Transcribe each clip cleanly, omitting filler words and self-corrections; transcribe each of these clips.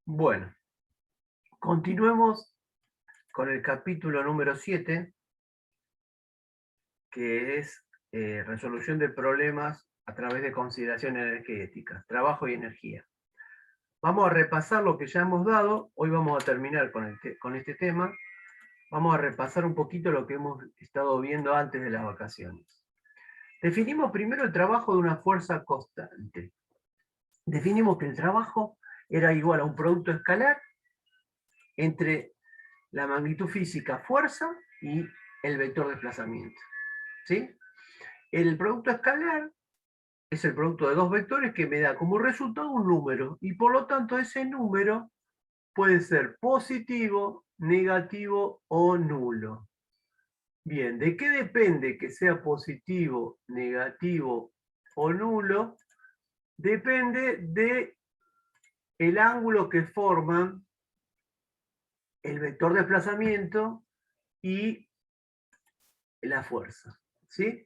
Bueno, continuemos con el capítulo número 7, que es resolución de problemas a través de consideraciones energéticas, trabajo y energía. Vamos a repasar lo que ya hemos dado. Hoy vamos a terminar con este tema. Vamos a repasar un poquito lo que hemos estado viendo antes de las vacaciones. Definimos primero el trabajo de una fuerza constante. Definimos que el trabajo era igual a un producto escalar entre la magnitud física fuerza y el vector de desplazamiento. ¿Sí? El producto escalar es el producto de dos vectores que me da como resultado un número, y por lo tanto ese número puede ser positivo, negativo o nulo. Bien, ¿de qué depende que sea positivo, negativo o nulo? Depende de el ángulo que forman el vector de desplazamiento y la fuerza. ¿Sí?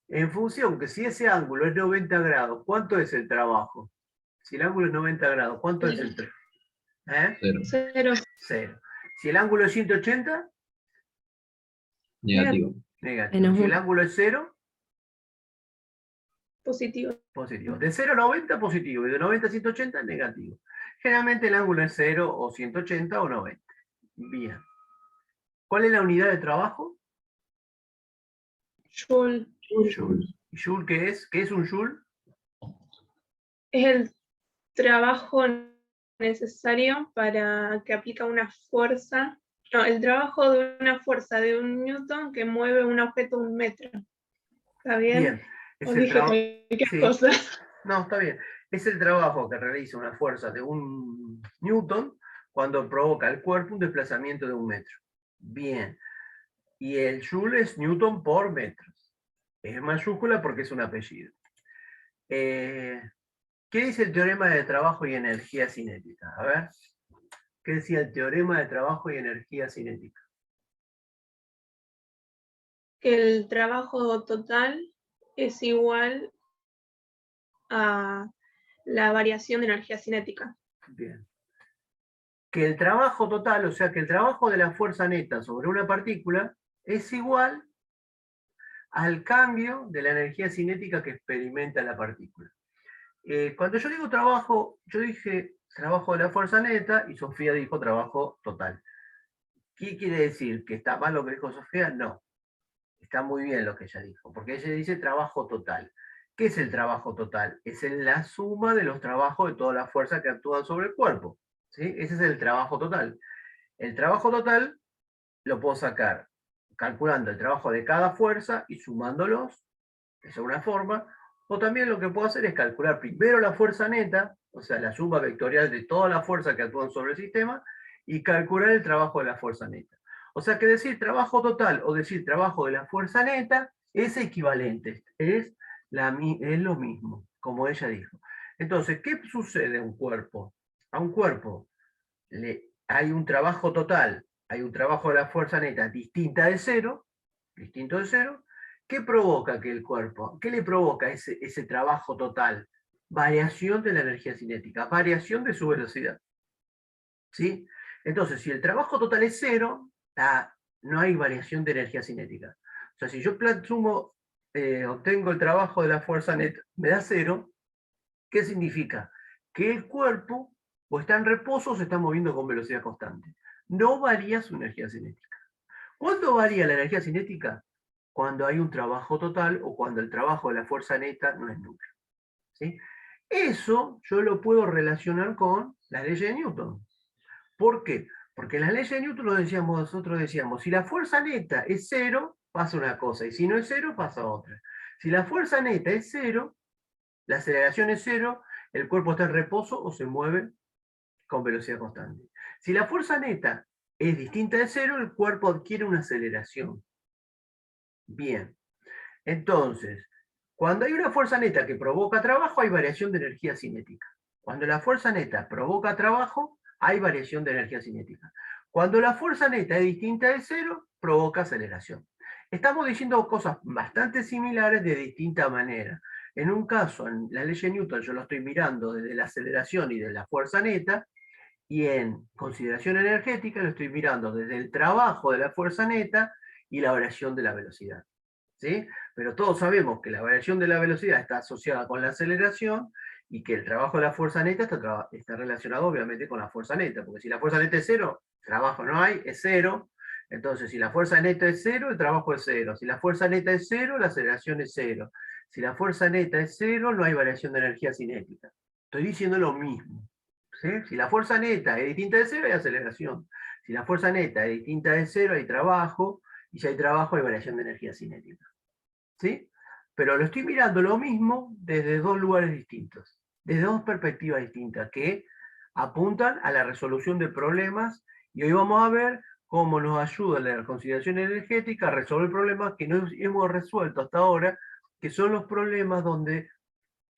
En función que si ese ángulo es 90 grados, ¿cuánto es el trabajo? Si el ángulo es 90 grados, ¿cuánto es el trabajo? Cero. Cero. Si el ángulo es 180, Negativo. negativo. Si el ángulo es 0, Positivo. positivo. De 0 a 90, positivo. Y de 90 a 180, negativo. Generalmente el ángulo es 0 o 180 o 90. Bien. ¿Cuál es la unidad de trabajo? Joule. Joule. ¿Y Joule qué es? ¿Qué es un Joule? Es el trabajo necesario para que aplica una fuerza. No, el trabajo de una fuerza de 1 newton que mueve un objeto 1 metro. ¿Está bien? Bien. O dije cualquier cosa. No, está bien. Es el trabajo que realiza una fuerza de 1 newton cuando provoca el cuerpo un desplazamiento de 1 metro. Bien. Y el joule es newton por metro. Es mayúscula porque es un apellido. ¿Qué dice el teorema de trabajo y energía cinética? A ver. ¿Qué decía el teorema de trabajo y energía cinética? Que el trabajo total es igual a la variación de energía cinética. Bien. Que el trabajo total, o sea, que el trabajo de la fuerza neta sobre una partícula es igual al cambio de la energía cinética que experimenta la partícula. Cuando yo digo trabajo, yo dije trabajo de la fuerza neta y Sofía dijo trabajo total. ¿Qué quiere decir? ¿Que está mal lo que dijo Sofía? No. Está muy bien lo que ella dijo, porque ella dice trabajo total. ¿Qué es el trabajo total? Es la suma de los trabajos de todas las fuerzas que actúan sobre el cuerpo. ¿Sí? Ese es el trabajo total. El trabajo total lo puedo sacar calculando el trabajo de cada fuerza y sumándolos, esa es una forma, o también lo que puedo hacer es calcular primero la fuerza neta, o sea, la suma vectorial de todas las fuerzas que actúan sobre el sistema, y calcular el trabajo de la fuerza neta. O sea que decir trabajo total o decir trabajo de la fuerza neta es equivalente, es lo mismo, como ella dijo. Entonces, ¿qué sucede a un cuerpo? A un cuerpo hay un trabajo total, hay un trabajo de la fuerza neta distinto de cero, ¿qué provoca que el cuerpo? ¿Qué le provoca ese trabajo total? Variación de la energía cinética, variación de su velocidad. ¿Sí? Entonces, si el trabajo total es cero, no hay variación de energía cinética. O sea, si yo obtengo el trabajo de la fuerza neta, me da cero, ¿qué significa? Que el cuerpo o está en reposo o se está moviendo con velocidad constante. No varía su energía cinética. ¿Cuándo varía la energía cinética? Cuando hay un trabajo total o cuando el trabajo de la fuerza neta no es nulo. ¿Sí? Eso yo lo puedo relacionar con las leyes de Newton. ¿Por qué? Porque en las leyes de Newton nosotros decíamos, si la fuerza neta es cero, pasa una cosa, y si no es cero, pasa otra. Si la fuerza neta es cero, la aceleración es cero, el cuerpo está en reposo o se mueve con velocidad constante. Si la fuerza neta es distinta de cero, el cuerpo adquiere una aceleración. Bien. Entonces, cuando hay una fuerza neta que provoca trabajo, hay variación de energía cinética. Cuando la fuerza neta provoca trabajo, hay variación de energía cinética. Cuando la fuerza neta es distinta de cero, provoca aceleración. Estamos diciendo cosas bastante similares de distinta manera. En un caso, en la ley de Newton, yo lo estoy mirando desde la aceleración y de la fuerza neta, Y en consideración energética lo estoy mirando desde el trabajo de la fuerza neta y la variación de la velocidad. ¿Sí? Pero todos sabemos que la variación de la velocidad está asociada con la aceleración y que el trabajo de la fuerza neta está relacionado obviamente con la fuerza neta, porque si la fuerza neta es cero, trabajo no hay, es cero. Entonces, si la fuerza neta es cero, el trabajo es cero. Si la fuerza neta es cero, la aceleración es cero. Si la fuerza neta es cero, no hay variación de energía cinética. Estoy diciendo lo mismo. ¿Sí? Si la fuerza neta es distinta de cero, hay aceleración. Si la fuerza neta es distinta de cero, hay trabajo. Y si hay trabajo, hay variación de energía cinética. ¿Sí? Pero lo estoy mirando lo mismo desde dos lugares distintos, desde dos perspectivas distintas que apuntan a la resolución de problemas, y hoy vamos a ver cómo nos ayuda la consideración energética a resolver problemas que no hemos resuelto hasta ahora, que son los problemas donde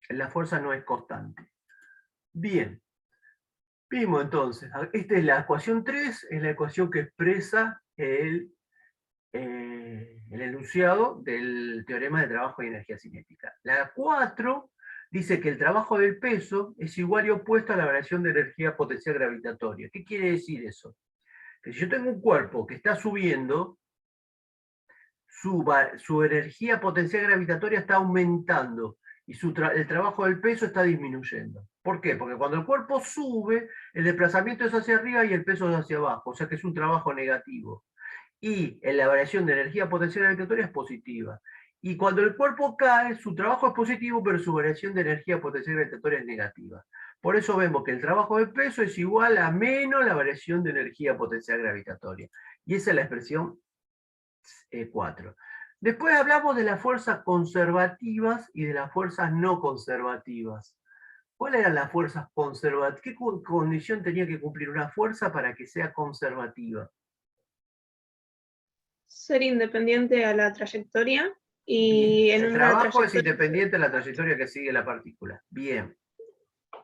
la fuerza no es constante. Bien, vimos entonces, esta es la ecuación 3, es la ecuación que expresa el enunciado del teorema de trabajo y energía cinética. La 4 dice que el trabajo del peso es igual y opuesto a la variación de energía potencial gravitatoria. ¿Qué quiere decir eso? Que si yo tengo un cuerpo que está subiendo, su energía potencial gravitatoria está aumentando y el trabajo del peso está disminuyendo. ¿Por qué? Porque cuando el cuerpo sube, el desplazamiento es hacia arriba y el peso es hacia abajo, o sea que es un trabajo negativo. Y en la variación de energía potencial gravitatoria es positiva. Y cuando el cuerpo cae, su trabajo es positivo, pero su variación de energía potencial gravitatoria es negativa. Por eso vemos que el trabajo de peso es igual a menos la variación de energía potencial gravitatoria. Y esa es la expresión 4. Después hablamos de las fuerzas conservativas y de las fuerzas no conservativas. ¿Cuáles eran las fuerzas conservativas? ¿Qué condición tenía que cumplir una fuerza para que sea conservativa? Ser independiente a la trayectoria y Bien. en El una trabajo es trayectoria independiente de la trayectoria que sigue la partícula. Bien,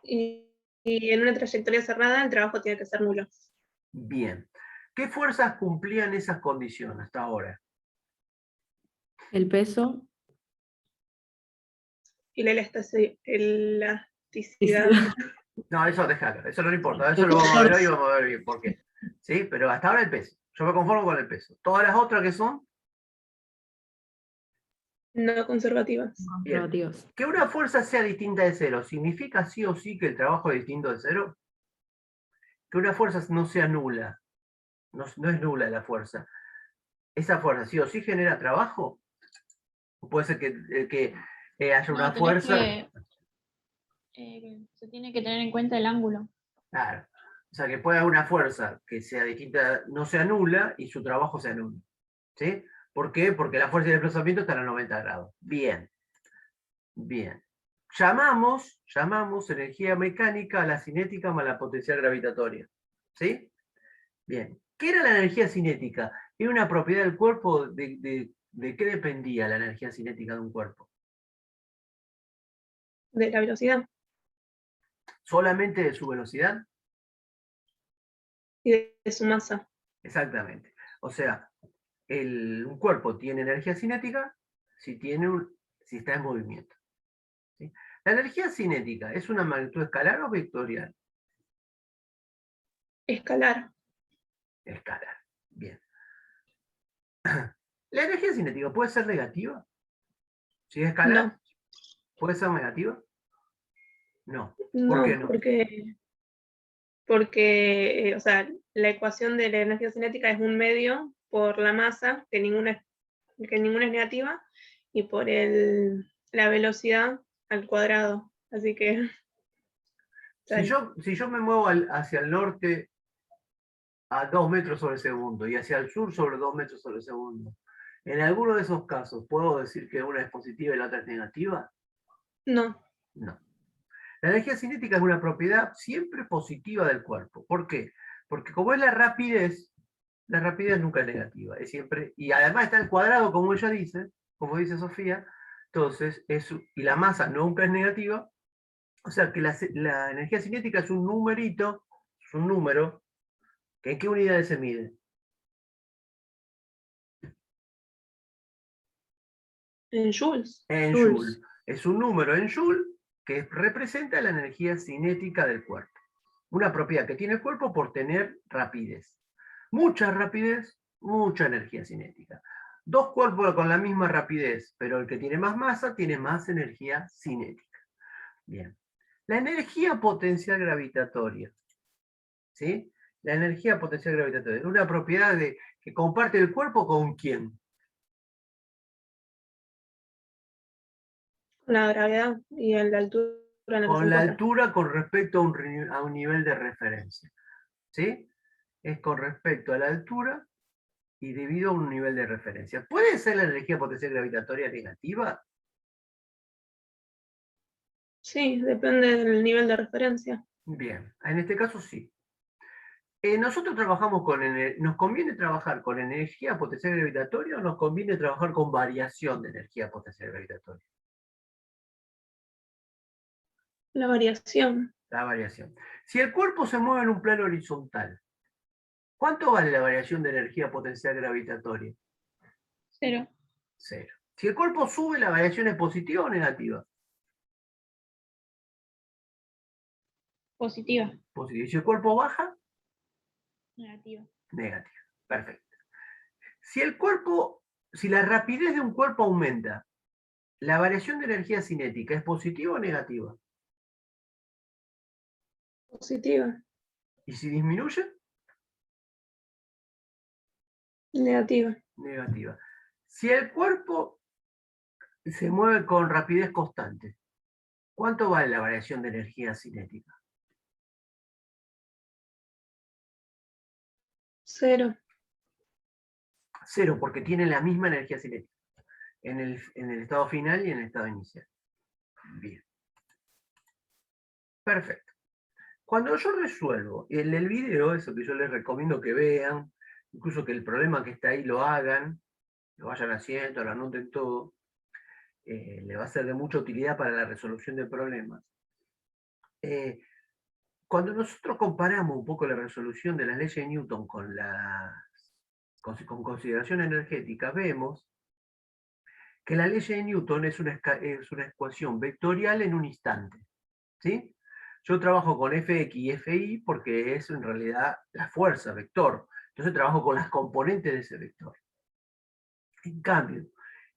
y en una trayectoria cerrada el trabajo tiene que ser nulo. bien. ¿Qué fuerzas cumplían esas condiciones hasta ahora? El peso. Y la elasticidad. No, eso déjalo, eso no importa, eso lo vamos a ver hoy y vamos a ver bien por qué. ¿Sí? Pero hasta ahora el peso. Yo me conformo con el peso. Todas las otras que son, No conservativas. bien. Conservativos. Que una fuerza sea distinta de cero, ¿significa sí o sí que el trabajo es distinto de cero? Que una fuerza no sea nula. No, no es nula la fuerza. ¿Esa fuerza sí o sí genera trabajo? ¿O puede ser que haya una fuerza? Se tiene que tener en cuenta el ángulo. Claro. O sea, que pueda haber una fuerza que sea distinta, no sea nula, y su trabajo sea nulo. ¿Sí? ¿Por qué? Porque la fuerza de desplazamiento está a 90 grados. Bien. Bien. Llamamos energía mecánica a la cinética más la potencial gravitatoria. ¿Sí? Bien. ¿Qué era la energía cinética? ¿Era una propiedad del cuerpo? ¿De qué dependía la energía cinética de un cuerpo? De la velocidad ¿Solamente de su velocidad? y de su masa. Exactamente. O sea, un cuerpo tiene energía cinética si está en movimiento. ¿Sí? La energía cinética es una magnitud escalar o vectorial. Escalar. Escalar. Bien. ¿La energía cinética puede ser negativa? Si es escalar, No. ¿puede ser negativa? No. ¿Por No, qué no? porque o sea, la ecuación de la energía cinética es un medio por la masa, que ninguna es negativa, y por la velocidad al cuadrado. Así que Si yo me muevo hacia el norte a 2 metros sobre segundo y hacia el sur sobre 2 metros sobre segundo, ¿en alguno de esos casos puedo decir que una es positiva y la otra es negativa? no. No. La energía cinética es una propiedad siempre positiva del cuerpo. ¿Por qué? Porque como es la rapidez nunca es negativa. Es siempre, y además está el cuadrado, como ella dice, como dice Sofía, entonces, y la masa nunca es negativa, o sea que la energía cinética es un numerito, es un número, que ¿en qué unidades se mide? En joules. En Joules. Joule. Es un número en Joule que representa la energía cinética del cuerpo. Una propiedad que tiene el cuerpo por tener rapidez. Mucha rapidez, mucha energía cinética. Dos cuerpos con la misma rapidez, pero el que tiene más masa tiene más energía cinética. Bien. La energía potencial gravitatoria. ¿Sí? La energía potencial gravitatoria es una propiedad que comparte el cuerpo con quién. La gravedad y la altura en la que se Con la encuentra. altura con respecto a un nivel de referencia. ¿Sí? Es con respecto a la altura y debido a un nivel de referencia. ¿Puede ser la energía potencial gravitatoria negativa? Sí, depende del nivel de referencia. Bien, en este caso sí. Nosotros trabajamos ¿nos conviene trabajar con energía potencial gravitatoria o nos conviene trabajar con variación de energía potencial gravitatoria? La variación. La variación. Si el cuerpo se mueve en un plano horizontal, ¿cuánto vale la variación de energía potencial gravitatoria? 0. 0. Si el cuerpo sube, ¿la variación es positiva o negativa? Positiva. Positiva. ¿Y si el cuerpo baja? Negativa. Negativa. Perfecto. Si la rapidez de un cuerpo aumenta, ¿la variación de energía cinética es positiva o negativa? Positiva. ¿Y si disminuye? Negativa. Negativa. Si el cuerpo se mueve con rapidez constante, ¿cuánto vale la variación de energía cinética? 0. 0, porque tiene la misma energía cinética en el estado final y en el estado inicial. Bien. Perfecto. Cuando yo resuelvo, en el video, eso que yo les recomiendo que vean, incluso que el problema que está ahí lo hagan, lo vayan haciendo, lo anoten todo, le va a ser de mucha utilidad para la resolución de problemas. Cuando nosotros comparamos un poco la resolución de las leyes de Newton con consideración energética, vemos que la ley de Newton es una ecuación vectorial en un instante. ¿Sí? Yo trabajo con Fx y Fi porque es en realidad la fuerza, vector. Entonces trabajo con las componentes de ese vector. En cambio,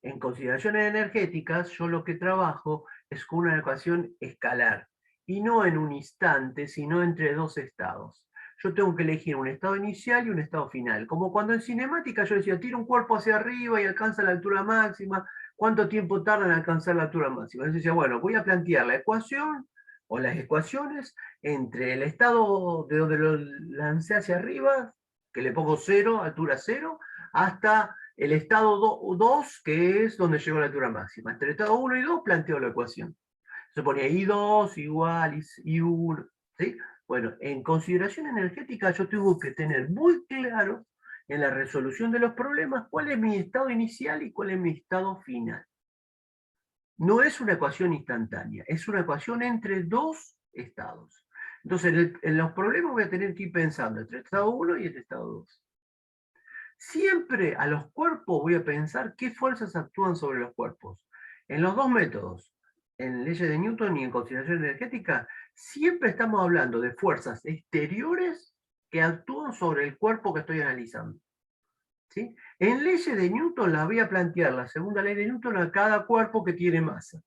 en consideraciones energéticas, yo lo que trabajo es con una ecuación escalar. Y no en un instante, sino entre dos estados. Yo tengo que elegir un estado inicial y un estado final. Como cuando en cinemática yo decía, tiro un cuerpo hacia arriba y alcanza la altura máxima. ¿Cuánto tiempo tarda en alcanzar la altura máxima? Entonces decía, bueno, voy a plantear la ecuación o las ecuaciones entre el estado de donde lo lancé hacia arriba, que le pongo 0, altura 0, hasta el estado 2, que es donde llegó la altura máxima. Entre el estado 1 y 2 planteo la ecuación. Se ponía I2 igual I1. ¿Sí? Bueno, en consideración energética yo tengo que tener muy claro en la resolución de los problemas cuál es mi estado inicial y cuál es mi estado final. No es una ecuación instantánea, es una ecuación entre dos estados. Entonces, en los problemas voy a tener que ir pensando entre el estado 1 y el estado 2. Siempre a los cuerpos voy a pensar qué fuerzas actúan sobre los cuerpos. En los dos métodos, en leyes de Newton y en consideración energética, siempre estamos hablando de fuerzas exteriores que actúan sobre el cuerpo que estoy analizando. ¿Sí? En leyes de Newton la voy a plantear, la segunda ley de Newton, a cada cuerpo que tiene masa.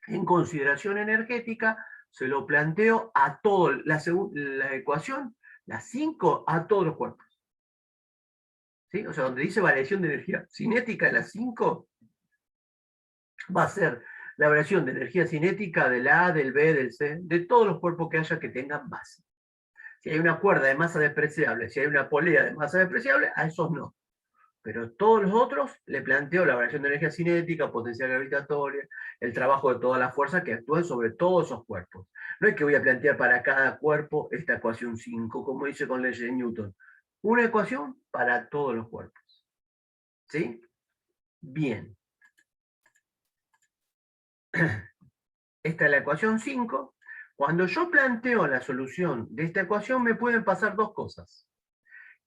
En consideración energética se lo planteo a todo, la ecuación, la 5, a todos los cuerpos. ¿Sí? O sea, donde dice variación de energía cinética en la 5, va a ser la variación de energía cinética del A, del B, del C, de todos los cuerpos que haya que tengan masa. Si hay una cuerda de masa despreciable, si hay una polea de masa despreciable, a esos no. Pero todos los otros le planteo la variación de energía cinética, potencial gravitatoria, el trabajo de todas las fuerzas que actúan sobre todos esos cuerpos. No es que voy a plantear para cada cuerpo esta ecuación 5, como hice con la ley de Newton. Una ecuación para todos los cuerpos. ¿Sí? Bien. Esta es la ecuación 5. Cuando yo planteo la solución de esta ecuación me pueden pasar dos cosas.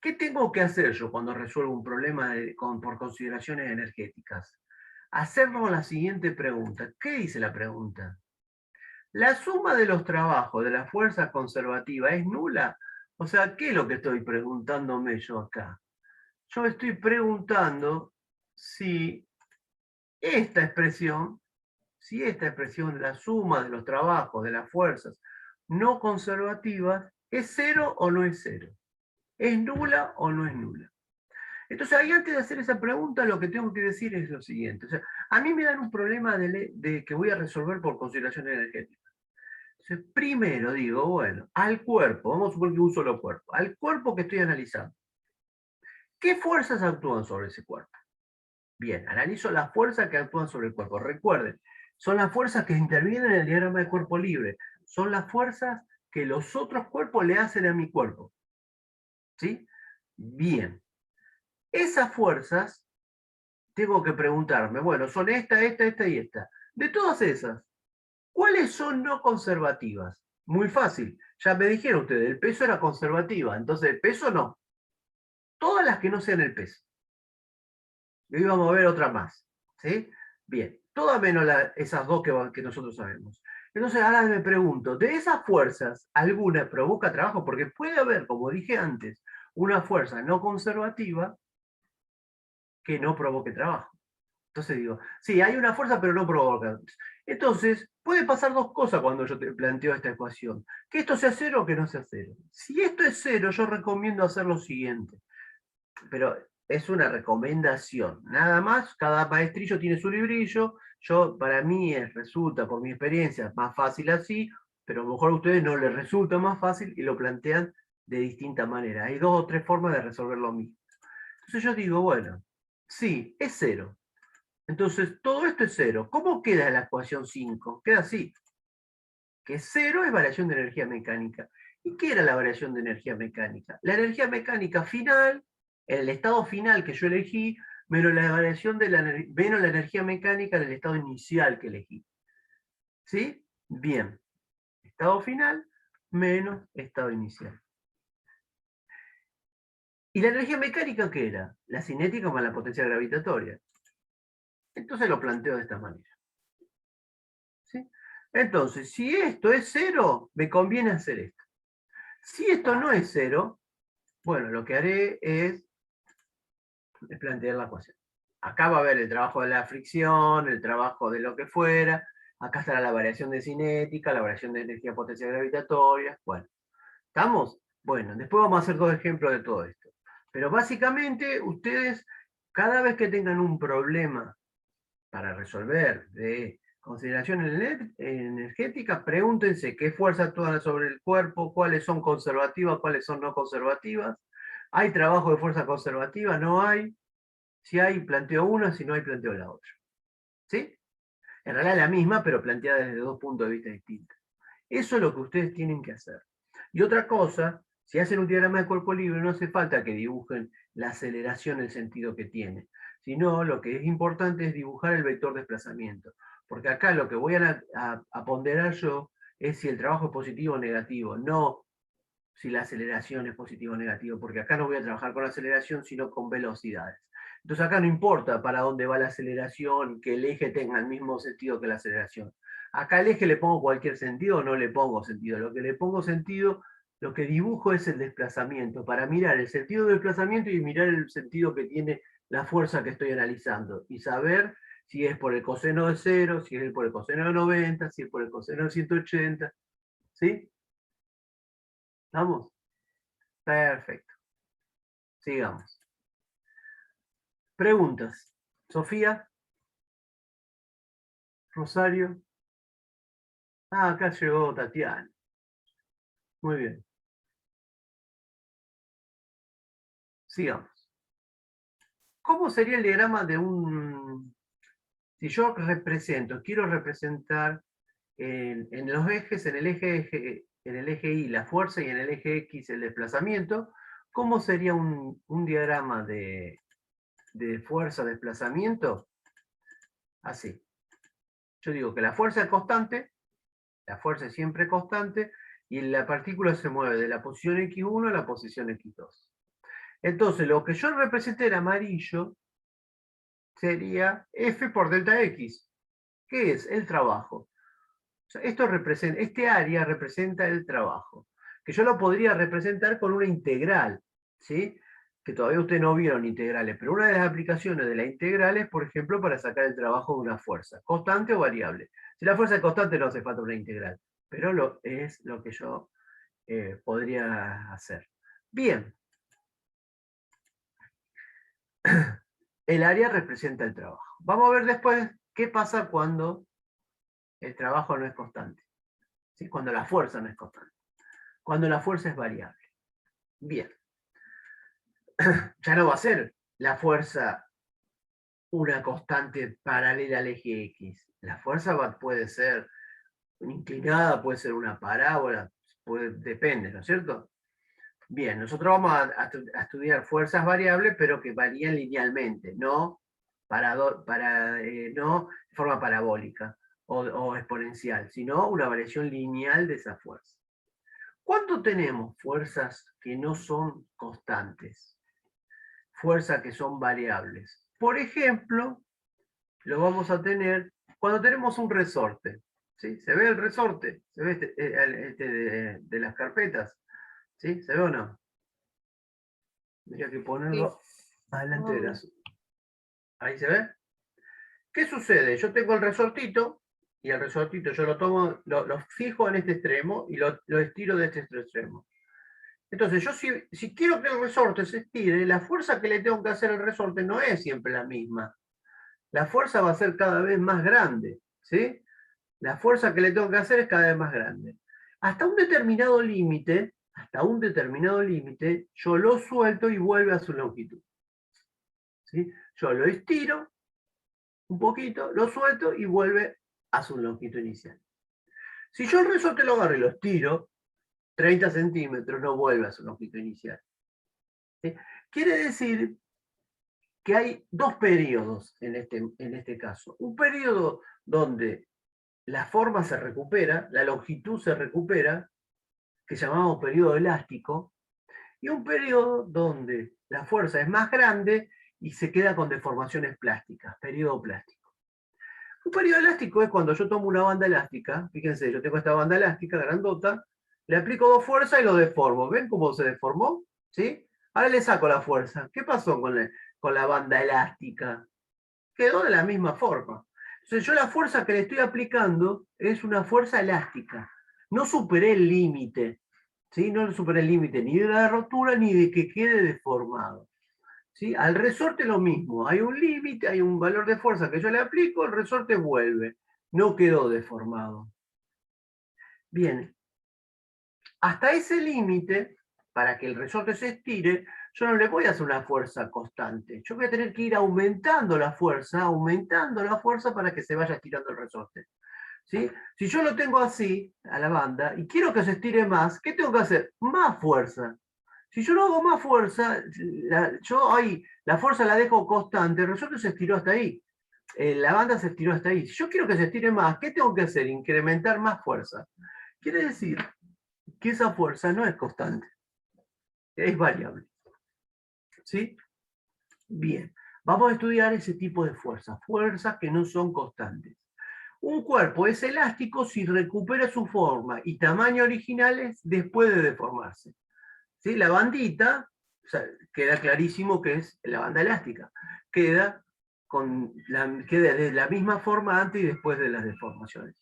¿Qué tengo que hacer yo cuando resuelvo un problema por consideraciones energéticas? Hacernos la siguiente pregunta. ¿Qué dice la pregunta? ¿La suma de los trabajos de la fuerza conservativa es nula? O sea, ¿qué es lo que estoy preguntándome yo acá? Yo estoy preguntando si esta expresión, la suma de los trabajos de las fuerzas no conservativas, ¿es cero o no es cero? ¿Es nula o no es nula? Entonces, ahí antes de hacer esa pregunta, lo que tengo que decir es lo siguiente. O sea, a mí me dan un problema de que voy a resolver por consideración energética. Entonces, primero digo, bueno, al cuerpo, vamos a suponer que un solo cuerpo, al cuerpo que estoy analizando, ¿qué fuerzas actúan sobre ese cuerpo? Bien, analizo las fuerzas que actúan sobre el cuerpo. Recuerden, son las fuerzas que intervienen en el diagrama de cuerpo libre. Son las fuerzas que los otros cuerpos le hacen a mi cuerpo. ¿Sí? Bien. Esas fuerzas, tengo que preguntarme, bueno, son esta y esta. De todas esas, ¿cuáles son no conservativas? Muy fácil. Ya me dijeron ustedes, el peso era conservativa, entonces el peso no. Todas las que no sean el peso. Y hoy vamos a ver otra más. ¿Sí? Bien, todas menos esas dos que nosotros sabemos. Entonces ahora me pregunto, ¿de esas fuerzas alguna provoca trabajo? Porque puede haber, como dije antes, una fuerza no conservativa que no provoque trabajo. Entonces digo, sí, hay una fuerza pero no provoca. Entonces, puede pasar dos cosas cuando yo te planteo esta ecuación. Que esto sea cero o que no sea cero. Si esto es cero, yo recomiendo hacer lo siguiente. Pero es una recomendación. Nada más, cada maestrillo tiene su librillo. Para mí resulta, por mi experiencia, más fácil así, pero a lo mejor a ustedes no les resulta más fácil y lo plantean de distinta manera. Hay dos o tres formas de resolver lo mismo. Entonces yo digo, bueno, sí, es cero. Entonces, todo esto es cero. ¿Cómo queda la ecuación 5? Queda así, que cero es variación de energía mecánica. ¿Y qué era la variación de energía mecánica? La energía mecánica final, en el estado final que yo elegí, menos la variación menos la energía mecánica del estado inicial que elegí. ¿Sí? Bien. Estado final menos estado inicial. ¿Y la energía mecánica qué era? La cinética más la potencia gravitatoria. Entonces lo planteo de esta manera. ¿Sí? Entonces, si esto es cero, me conviene hacer esto. Si esto no es cero, bueno, lo que haré es plantear la ecuación. Acá va a haber el trabajo de la fricción, el trabajo de lo que fuera, acá estará la variación de cinética, la variación de energía potencia gravitatoria. Bueno, ¿estamos? Bueno, después vamos a hacer dos ejemplos de todo esto. Pero básicamente, ustedes, cada vez que tengan un problema para resolver de consideración energética, pregúntense qué fuerza actúan sobre el cuerpo, cuáles son conservativas, cuáles son no conservativas. ¿Hay trabajo de fuerza conservativa? ¿No hay? Si hay, planteo una, si no hay, planteo la otra. ¿Sí? En realidad es la misma, pero planteada desde dos puntos de vista distintos. Eso es lo que ustedes tienen que hacer. Y otra cosa, si hacen un diagrama de cuerpo libre, no hace falta que dibujen la aceleración en el sentido que tiene, sino lo que es importante es dibujar el vector de desplazamiento. Porque acá lo que voy a ponderar yo es si el trabajo es positivo o negativo, no si la aceleración es positivo o negativo, porque acá no voy a trabajar con aceleración, sino con velocidades. Entonces acá no importa para dónde va la aceleración, que el eje tenga el mismo sentido que la aceleración. Acá al eje le pongo cualquier sentido o no le pongo sentido. Lo que le pongo sentido, lo que dibujo es el desplazamiento, para mirar el sentido del desplazamiento y mirar el sentido que tiene la fuerza que estoy analizando. Y saber si es por el coseno de 0, si es por el coseno de 90, si es por el coseno de 180. ¿Sí? ¿Estamos? Perfecto. Sigamos. Preguntas. Sofía. Rosario. Ah, acá llegó Tatiana. Muy bien. Sigamos. ¿Cómo sería el diagrama de un... Si yo quiero representar en los ejes, en el eje Y la fuerza y en el eje X el desplazamiento, ¿cómo sería un diagrama de fuerza-desplazamiento? Así. Yo digo que la fuerza es constante, la fuerza es siempre constante, y la partícula se mueve de la posición X1 a la posición X2. Entonces, lo que yo representé en amarillo sería F por delta X, que es el trabajo. O sea, este área representa el trabajo, que yo lo podría representar con una integral, ¿sí? Que todavía ustedes no vieron integrales, pero una de las aplicaciones de la integral es, por ejemplo, para sacar el trabajo de una fuerza, constante o variable. Si la fuerza es constante no hace falta una integral, pero es lo que yo podría hacer. Bien. El área representa el trabajo. Vamos a ver después qué pasa cuando el trabajo no es constante. ¿Sí? Cuando la fuerza no es constante. Cuando la fuerza es variable. Bien. Ya no va a ser la fuerza una constante paralela al eje X. La fuerza puede ser inclinada, puede ser una parábola, depende, ¿no es cierto? Bien, nosotros vamos a estudiar fuerzas variables, pero que varían linealmente, no no de forma parabólica o exponencial, sino una variación lineal de esa fuerza. ¿Cuánto tenemos fuerzas que no son constantes? Fuerzas que son variables. Por ejemplo, lo vamos a tener cuando tenemos un resorte. ¿Sí? ¿Se ve el resorte? ¿Se ve de las carpetas? ¿Sí? ¿Se ve o no? Tendría que ponerlo adelante de las... ¿Ahí se ve? ¿Qué sucede? Yo tengo el resortito, y el resortito yo lo tomo, lo fijo en este extremo, y lo estiro de este extremo. Entonces, yo si quiero que el resorte se estire, la fuerza que le tengo que hacer al resorte no es siempre la misma. La fuerza va a ser cada vez más grande, ¿sí? La fuerza que le tengo que hacer es cada vez más grande. Hasta un determinado límite, yo lo suelto y vuelve a su longitud. ¿Sí? Yo lo estiro un poquito, lo suelto y vuelve a su longitud inicial. Si yo el resorte lo agarro y lo estiro, 30 centímetros, no vuelve a su longitud inicial. ¿Sí? Quiere decir que hay dos periodos en este caso. Un periodo donde la forma se recupera, la longitud se recupera, que llamamos periodo elástico, y un periodo donde la fuerza es más grande y se queda con deformaciones plásticas, periodo plástico. Un periodo elástico es cuando yo tomo una banda elástica, fíjense, yo tengo esta banda elástica grandota, le aplico dos fuerzas y lo deformo. ¿Ven cómo se deformó? ¿Sí? Ahora le saco la fuerza. ¿Qué pasó con la banda elástica? Quedó de la misma forma. Entonces yo la fuerza que le estoy aplicando es una fuerza elástica. No superé el límite. ¿Sí? No superé el límite ni de la rotura ni de que quede deformado. ¿Sí? Al resorte lo mismo. Hay un límite, hay un valor de fuerza que yo le aplico, el resorte vuelve. No quedó deformado. Bien. Hasta ese límite, para que el resorte se estire, yo no le voy a hacer una fuerza constante. Yo voy a tener que ir aumentando la fuerza para que se vaya estirando el resorte. ¿Sí? Si yo lo tengo así, a la banda, y quiero que se estire más, ¿qué tengo que hacer? Más fuerza. Si yo no hago más fuerza, la fuerza la dejo constante, el resorte se estiró hasta ahí. La banda se estiró hasta ahí. Si yo quiero que se estire más, ¿qué tengo que hacer? Incrementar más fuerza. Quiere decir que esa fuerza no es constante, es variable. ¿Sí? Bien, vamos a estudiar ese tipo de fuerzas, fuerzas que no son constantes. Un cuerpo es elástico si recupera su forma y tamaño originales después de deformarse. ¿Sí? La bandita, o sea, queda clarísimo que es la banda elástica, queda de la misma forma antes y después de las deformaciones.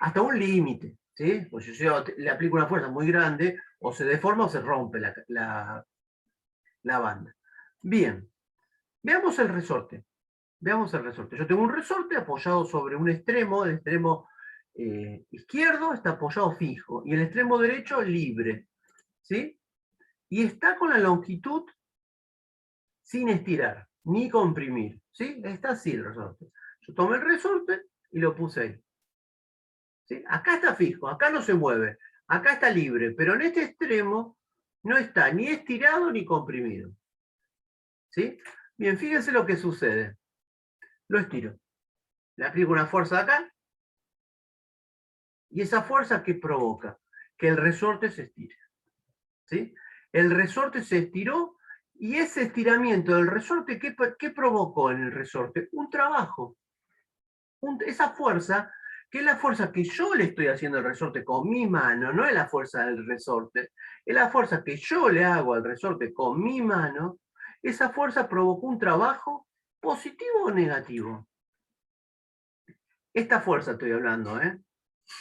Hasta un límite. ¿Sí? Pues si yo le aplico una fuerza muy grande, o se deforma o se rompe la banda. Bien, veamos el resorte. Veamos el resorte. Yo tengo un resorte apoyado sobre un extremo, el extremo izquierdo está apoyado fijo, y el extremo derecho libre. ¿Sí? Y está con la longitud sin estirar, ni comprimir. ¿Sí? Está así el resorte. Yo tomé el resorte y lo puse ahí. ¿Sí? Acá está fijo, acá no se mueve, acá está libre, pero en este extremo no está ni estirado ni comprimido. ¿Sí? Bien, fíjense lo que sucede. Lo estiro. Le aplico una fuerza de acá, y esa fuerza ¿qué provoca? Que el resorte se estire. ¿Sí? El resorte se estiró, y ese estiramiento del resorte, ¿qué provocó en el resorte? Un trabajo. Esa fuerza que es la fuerza que yo le estoy haciendo al resorte con mi mano, no es la fuerza del resorte, es la fuerza que yo le hago al resorte con mi mano, esa fuerza provocó un trabajo positivo o negativo. Esta fuerza estoy hablando,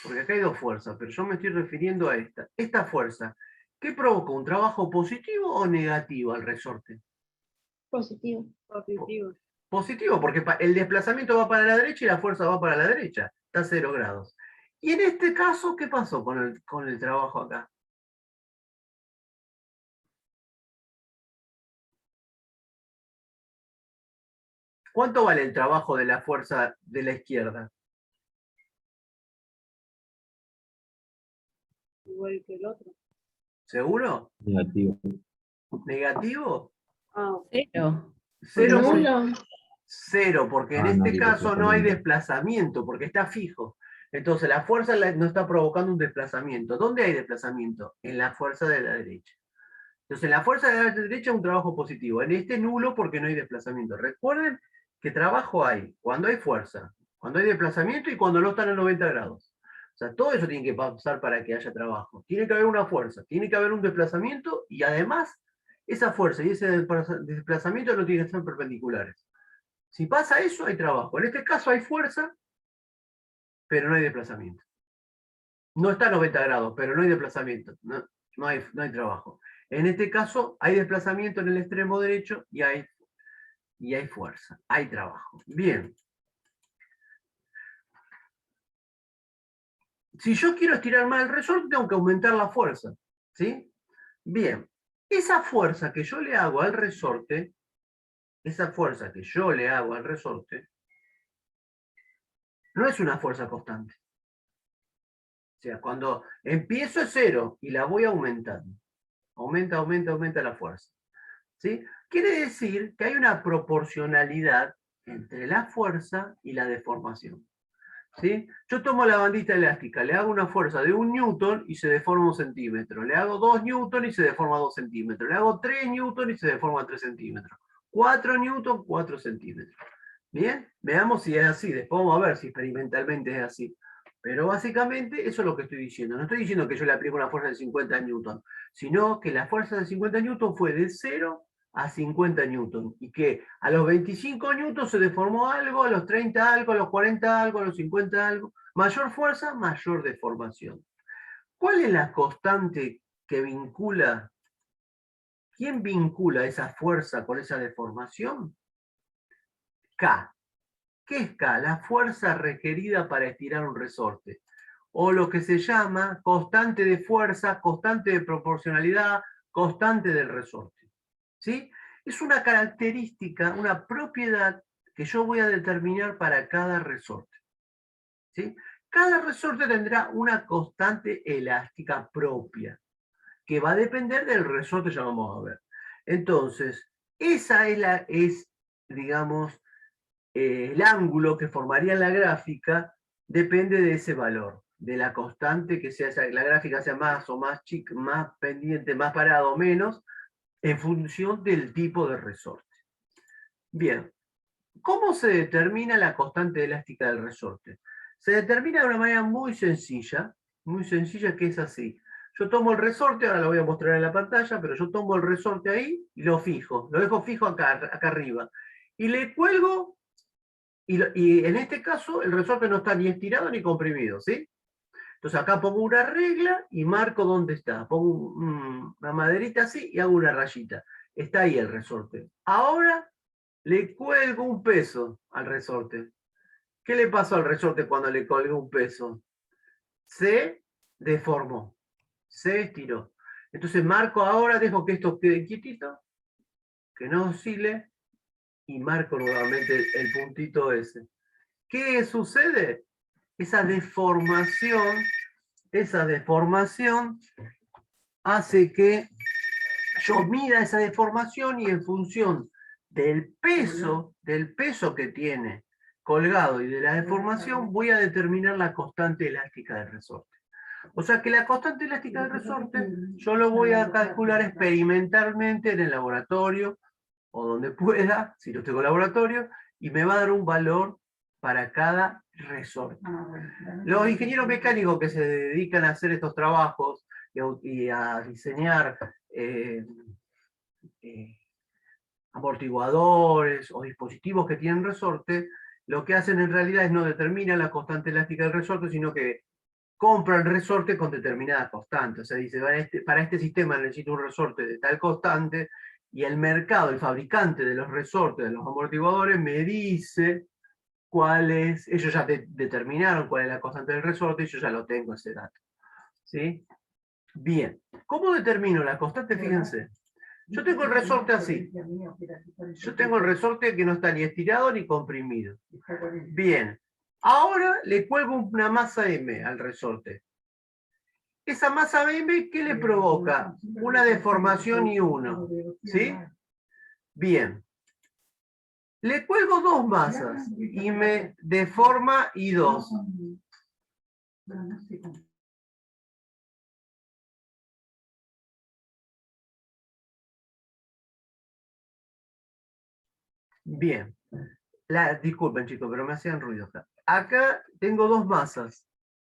porque acá hay dos fuerzas, pero yo me estoy refiriendo a esta. Esta fuerza, ¿qué provocó? ¿Un trabajo positivo o negativo al resorte? Positivo. Positivo, porque el desplazamiento va para la derecha y la fuerza va para la derecha. Está a 0 grados. Y en este caso, ¿qué pasó con el trabajo acá? ¿Cuánto vale el trabajo de la fuerza de la izquierda? Igual que el otro. ¿Seguro? Negativo. ¿Negativo? Cero. Cero, Nulo. cero, porque en Ah, no este hay caso no hay desplazamiento. desplazamiento, porque está fijo. Entonces la fuerza no está provocando un desplazamiento. ¿Dónde hay desplazamiento? En la fuerza de la derecha. Entonces en la fuerza de la derecha es un trabajo positivo. En este nulo porque no hay desplazamiento. Recuerden que trabajo hay cuando hay fuerza, cuando hay desplazamiento y cuando no están a 90 grados. O sea, todo eso tiene que pasar para que haya trabajo. Tiene que haber una fuerza, tiene que haber un desplazamiento y además esa fuerza y ese desplazamiento no tienen que ser perpendiculares. Si pasa eso, hay trabajo. En este caso hay fuerza, pero no hay desplazamiento. No está a 90 grados, pero no hay desplazamiento. No hay trabajo. En este caso hay desplazamiento en el extremo derecho y hay fuerza, hay trabajo. Bien. Si yo quiero estirar más el resorte, tengo que aumentar la fuerza. ¿Sí? Bien. Esa fuerza que yo le hago al resorte, no es una fuerza constante. O sea, cuando empiezo es 0 y la voy aumentando. Aumenta la fuerza. ¿Sí? Quiere decir que hay una proporcionalidad entre la fuerza y la deformación. ¿Sí? Yo tomo la bandita elástica, le hago una fuerza de 1 newton y se deforma 1 centímetro. Le hago 2 newton y se deforma 2 centímetros. Le hago 3 newton y se deforma 3 centímetros. 4 newton, 4 centímetros. Bien, veamos si es así. Después vamos a ver si experimentalmente es así. Pero básicamente eso es lo que estoy diciendo. No estoy diciendo que yo le aplique una fuerza de 50 newton, sino que la fuerza de 50 newton fue de 0 a 50 newton, y que a los 25 newton se deformó algo, a los 30 algo, a los 40 algo, a los 50 algo. Mayor fuerza, mayor deformación. ¿Cuál es la constante que vincula? ¿Quién vincula esa fuerza con esa deformación? K. ¿Qué es K? La fuerza requerida para estirar un resorte. O lo que se llama constante de fuerza, constante de proporcionalidad, constante del resorte. ¿Sí? Es una característica, una propiedad que yo voy a determinar para cada resorte. ¿Sí? Cada resorte tendrá una constante elástica propia, que va a depender del resorte, ya vamos a ver. Entonces, esa es digamos, el ángulo que formaría la gráfica depende de ese valor, de la constante que sea, la gráfica sea más o más chica, más pendiente, más parado o menos, en función del tipo de resorte. Bien, ¿cómo se determina la constante elástica del resorte? Se determina de una manera muy sencilla que es así. Yo tomo el resorte, ahora lo voy a mostrar en la pantalla, pero yo tomo el resorte ahí y lo fijo, lo dejo fijo acá arriba. Y le cuelgo, y en este caso el resorte no está ni estirado ni comprimido, ¿sí? Entonces acá pongo una regla y marco dónde está. Pongo una maderita así y hago una rayita. Está ahí el resorte. Ahora le cuelgo un peso al resorte. ¿Qué le pasó al resorte cuando le colgué un peso? Se deformó, se estiró. Entonces marco ahora, dejo que esto quede quietito, que no oscile, y marco nuevamente el puntito ese. ¿Qué sucede? Esa deformación hace que yo mida esa deformación y en función del peso que tiene colgado y de la deformación voy a determinar la constante elástica del resorte. O sea que la constante elástica del resorte yo lo voy a calcular experimentalmente en el laboratorio o donde pueda, si no tengo laboratorio, y me va a dar un valor para cada resorte. Los ingenieros mecánicos que se dedican a hacer estos trabajos y a diseñar amortiguadores o dispositivos que tienen resorte, lo que hacen en realidad es no determinar la constante elástica del resorte, sino que compran resorte con determinada constante. O sea, dice, para este sistema necesito un resorte de tal constante, y el mercado, el fabricante de los resortes, de los amortiguadores, me dice cuál es, ellos ya determinaron cuál es la constante del resorte, y yo ya lo tengo ese dato. ¿Sí? Bien. ¿Cómo determino la constante? Fíjense. Yo tengo el resorte así. Yo tengo el resorte que no está ni estirado ni comprimido. Bien. Ahora le cuelgo una masa M al resorte. Esa masa M, ¿qué le provoca? Una deformación I1. ¿Sí? Bien. Le cuelgo dos masas y me deforma I2. Bien. Disculpen, chicos, pero me hacían ruido acá. Acá tengo dos masas.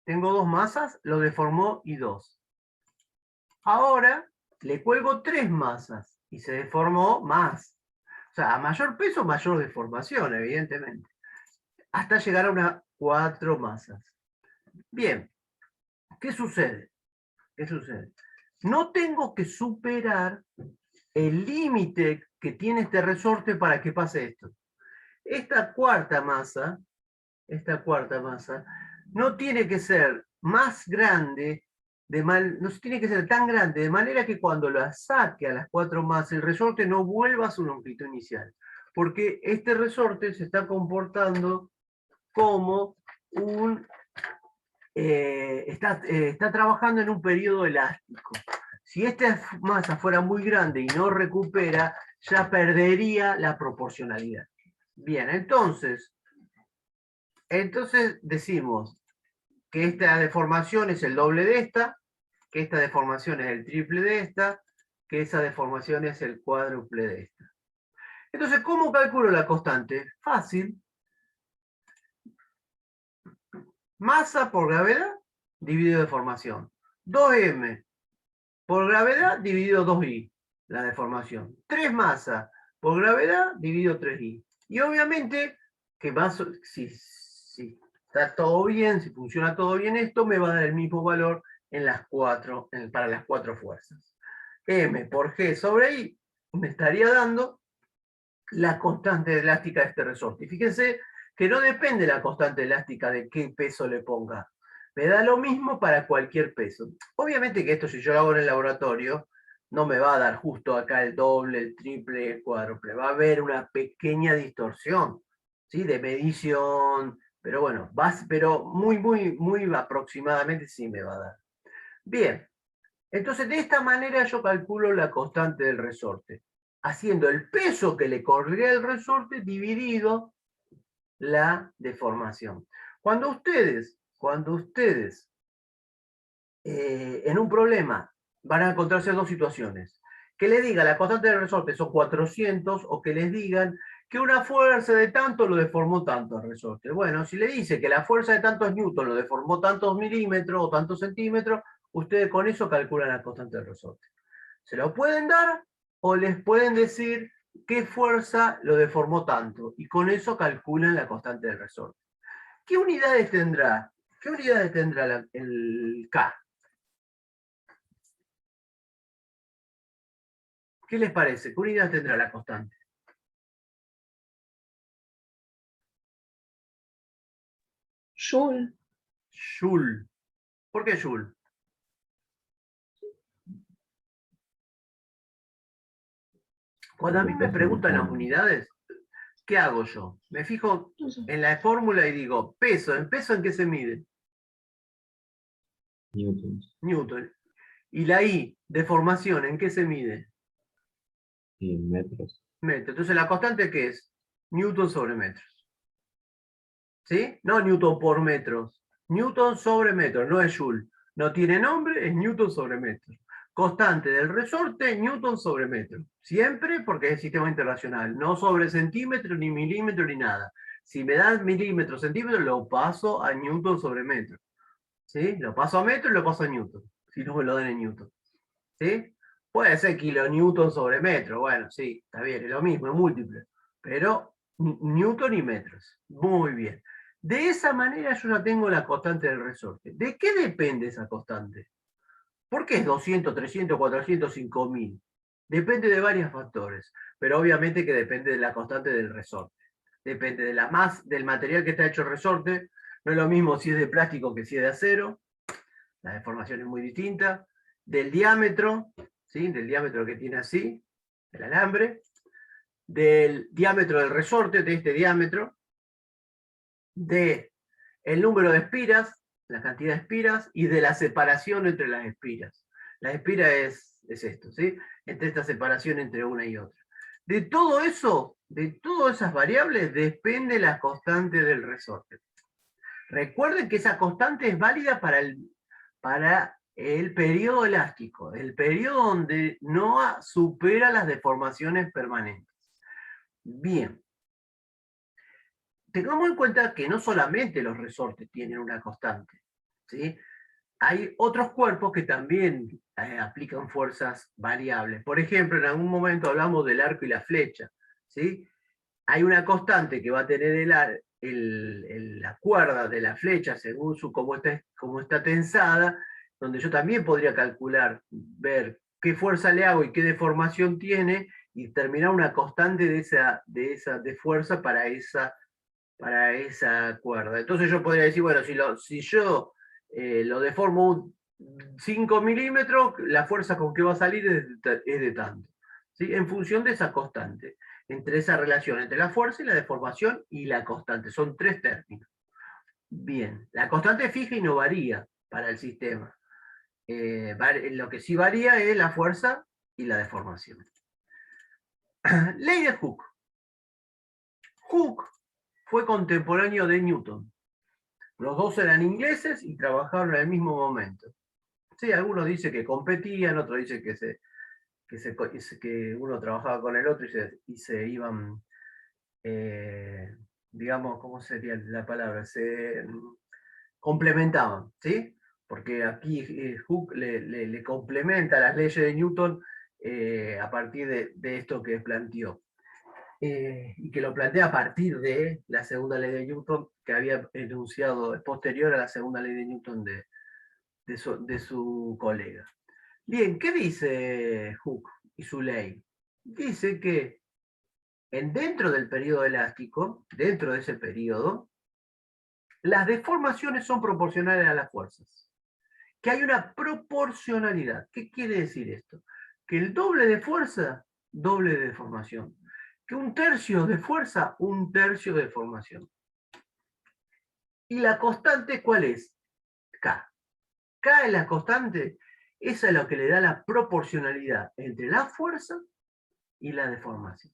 Tengo dos masas, lo deformó I2. Ahora le cuelgo tres masas y se deformó más. O sea, a mayor peso, mayor deformación, evidentemente. Hasta llegar a unas 4 masas. Bien. ¿Qué sucede? ¿Qué sucede? No tengo que superar el límite que tiene este resorte para que pase esto. Esta cuarta masa no tiene que ser más grande, no tiene que ser tan grande, de manera que cuando la saque a las 4 masas, el resorte no vuelva a su longitud inicial. Porque este resorte se está comportando como un... está trabajando en un periodo elástico. Si esta masa fuera muy grande y no recupera, ya perdería la proporcionalidad. Bien, entonces decimos que esta deformación es el doble de esta, que esta deformación es el triple de esta, que esa deformación es el cuádruple de esta. Entonces, ¿cómo calculo la constante? Fácil. Masa por gravedad dividido deformación. 2m por gravedad dividido 2i, la deformación. 3 masas por gravedad dividido 3i. Y obviamente, que si está todo bien, si funciona todo bien esto, me va a dar el mismo valor en para las 4 fuerzas. M por G sobre I me estaría dando la constante elástica de este resorte. Y fíjense que no depende la constante elástica de qué peso le ponga. Me da lo mismo para cualquier peso. Obviamente que esto, si yo lo hago en el laboratorio, no me va a dar justo acá el doble, el triple, el cuádruple. Va a haber una pequeña distorsión, ¿sí? De medición, pero bueno, pero muy aproximadamente sí me va a dar. Bien, entonces de esta manera yo calculo la constante del resorte, haciendo el peso que le corría el resorte dividido la deformación. Cuando ustedes en un problema van a encontrarse dos situaciones: que les diga la constante del resorte son 400, o que les digan que una fuerza de tanto lo deformó tanto el resorte. Bueno, si le dice que la fuerza de tantos newton lo deformó tantos milímetros o tantos centímetros, ustedes con eso calculan la constante del resorte. Se lo pueden dar o les pueden decir qué fuerza lo deformó tanto, y con eso calculan la constante del resorte. ¿Qué unidades tendrá? ¿Qué unidades tendrá el K? ¿Qué les parece? ¿Qué unidades tendrá la constante? Joule. Joule. ¿Por qué Joule? Cuando a mí me preguntan las unidades, ¿qué hago yo? Me fijo en la fórmula y digo, peso. ¿En peso en qué se mide? Newton. ¿Y la I, deformación, en qué se mide? En metros. Metro. Entonces, ¿la constante qué es? Newton sobre metros. ¿Sí? No Newton por metros. Newton sobre metros, no es Joule. No tiene nombre, es Newton sobre metros. Constante del resorte, Newton sobre metro. Siempre porque es sistema internacional. No sobre centímetro, ni milímetro, ni nada. Si me dan milímetros, centímetros, lo paso a newton sobre metro. ¿Sí? Lo paso a metro y lo paso a newton, si no me lo dan en newton. ¿Sí? Puede ser kilonewton sobre metro, bueno, sí, está bien, es lo mismo, es múltiple. Pero newton y metros. Muy bien. De esa manera yo ya tengo la constante del resorte. ¿De qué depende esa constante? ¿Por qué es 200, 300, 400, 5000? Depende de varios factores, pero obviamente que depende de la constante del resorte. Depende de del material que está hecho el resorte. No es lo mismo si es de plástico que si es de acero. La deformación es muy distinta. Del diámetro, ¿sí? Del diámetro que tiene así, el alambre. Del diámetro del resorte, de este diámetro. De el número de espiras, la cantidad de espiras, y de la separación entre las espiras. La espira es esto, ¿sí? Entre esta separación entre una y otra. De todo eso, de todas esas variables, depende la constante del resorte. Recuerden que esa constante es válida para el periodo elástico, el periodo donde no supera las deformaciones permanentes. Bien. Tengamos en cuenta que no solamente los resortes tienen una constante, ¿sí? Hay otros cuerpos que también aplican fuerzas variables. Por ejemplo, en algún momento hablamos del arco y la flecha, ¿sí? Hay una constante que va a tener la cuerda de la flecha según cómo está tensada, donde yo también podría calcular, ver qué fuerza le hago y qué deformación tiene, y determinar una constante de fuerza para esa cuerda. Entonces yo podría decir, bueno, si yo lo deformo 5 milímetros, la fuerza con que va a salir es de tanto. ¿Sí? En función de esa constante, entre esa relación entre la fuerza y la deformación y la constante. Son tres términos. Bien, la constante es fija y no varía para el sistema. Lo que sí varía es la fuerza y la deformación. Ley de Hooke. Hooke fue contemporáneo de Newton. Los dos eran ingleses y trabajaron en el mismo momento. Sí, algunos dicen que competían, otros dicen que uno trabajaba con el otro y se iban, digamos, ¿cómo sería la palabra? Se complementaban, ¿sí? Porque aquí Hooke le complementa las leyes de Newton a partir de esto que planteó. Y que lo plantea a partir de la segunda ley de Newton, que había enunciado posterior a la segunda ley de Newton de su colega. Bien, ¿qué dice Hooke y su ley? Dice que dentro del periodo elástico, dentro de ese periodo, las deformaciones son proporcionales a las fuerzas. Que hay una proporcionalidad. ¿Qué quiere decir esto? Que el doble de fuerza, doble de deformación. Que un tercio de fuerza, un tercio de deformación. ¿Y la constante cuál es? K. K es la constante, esa es lo que le da la proporcionalidad entre la fuerza y la deformación.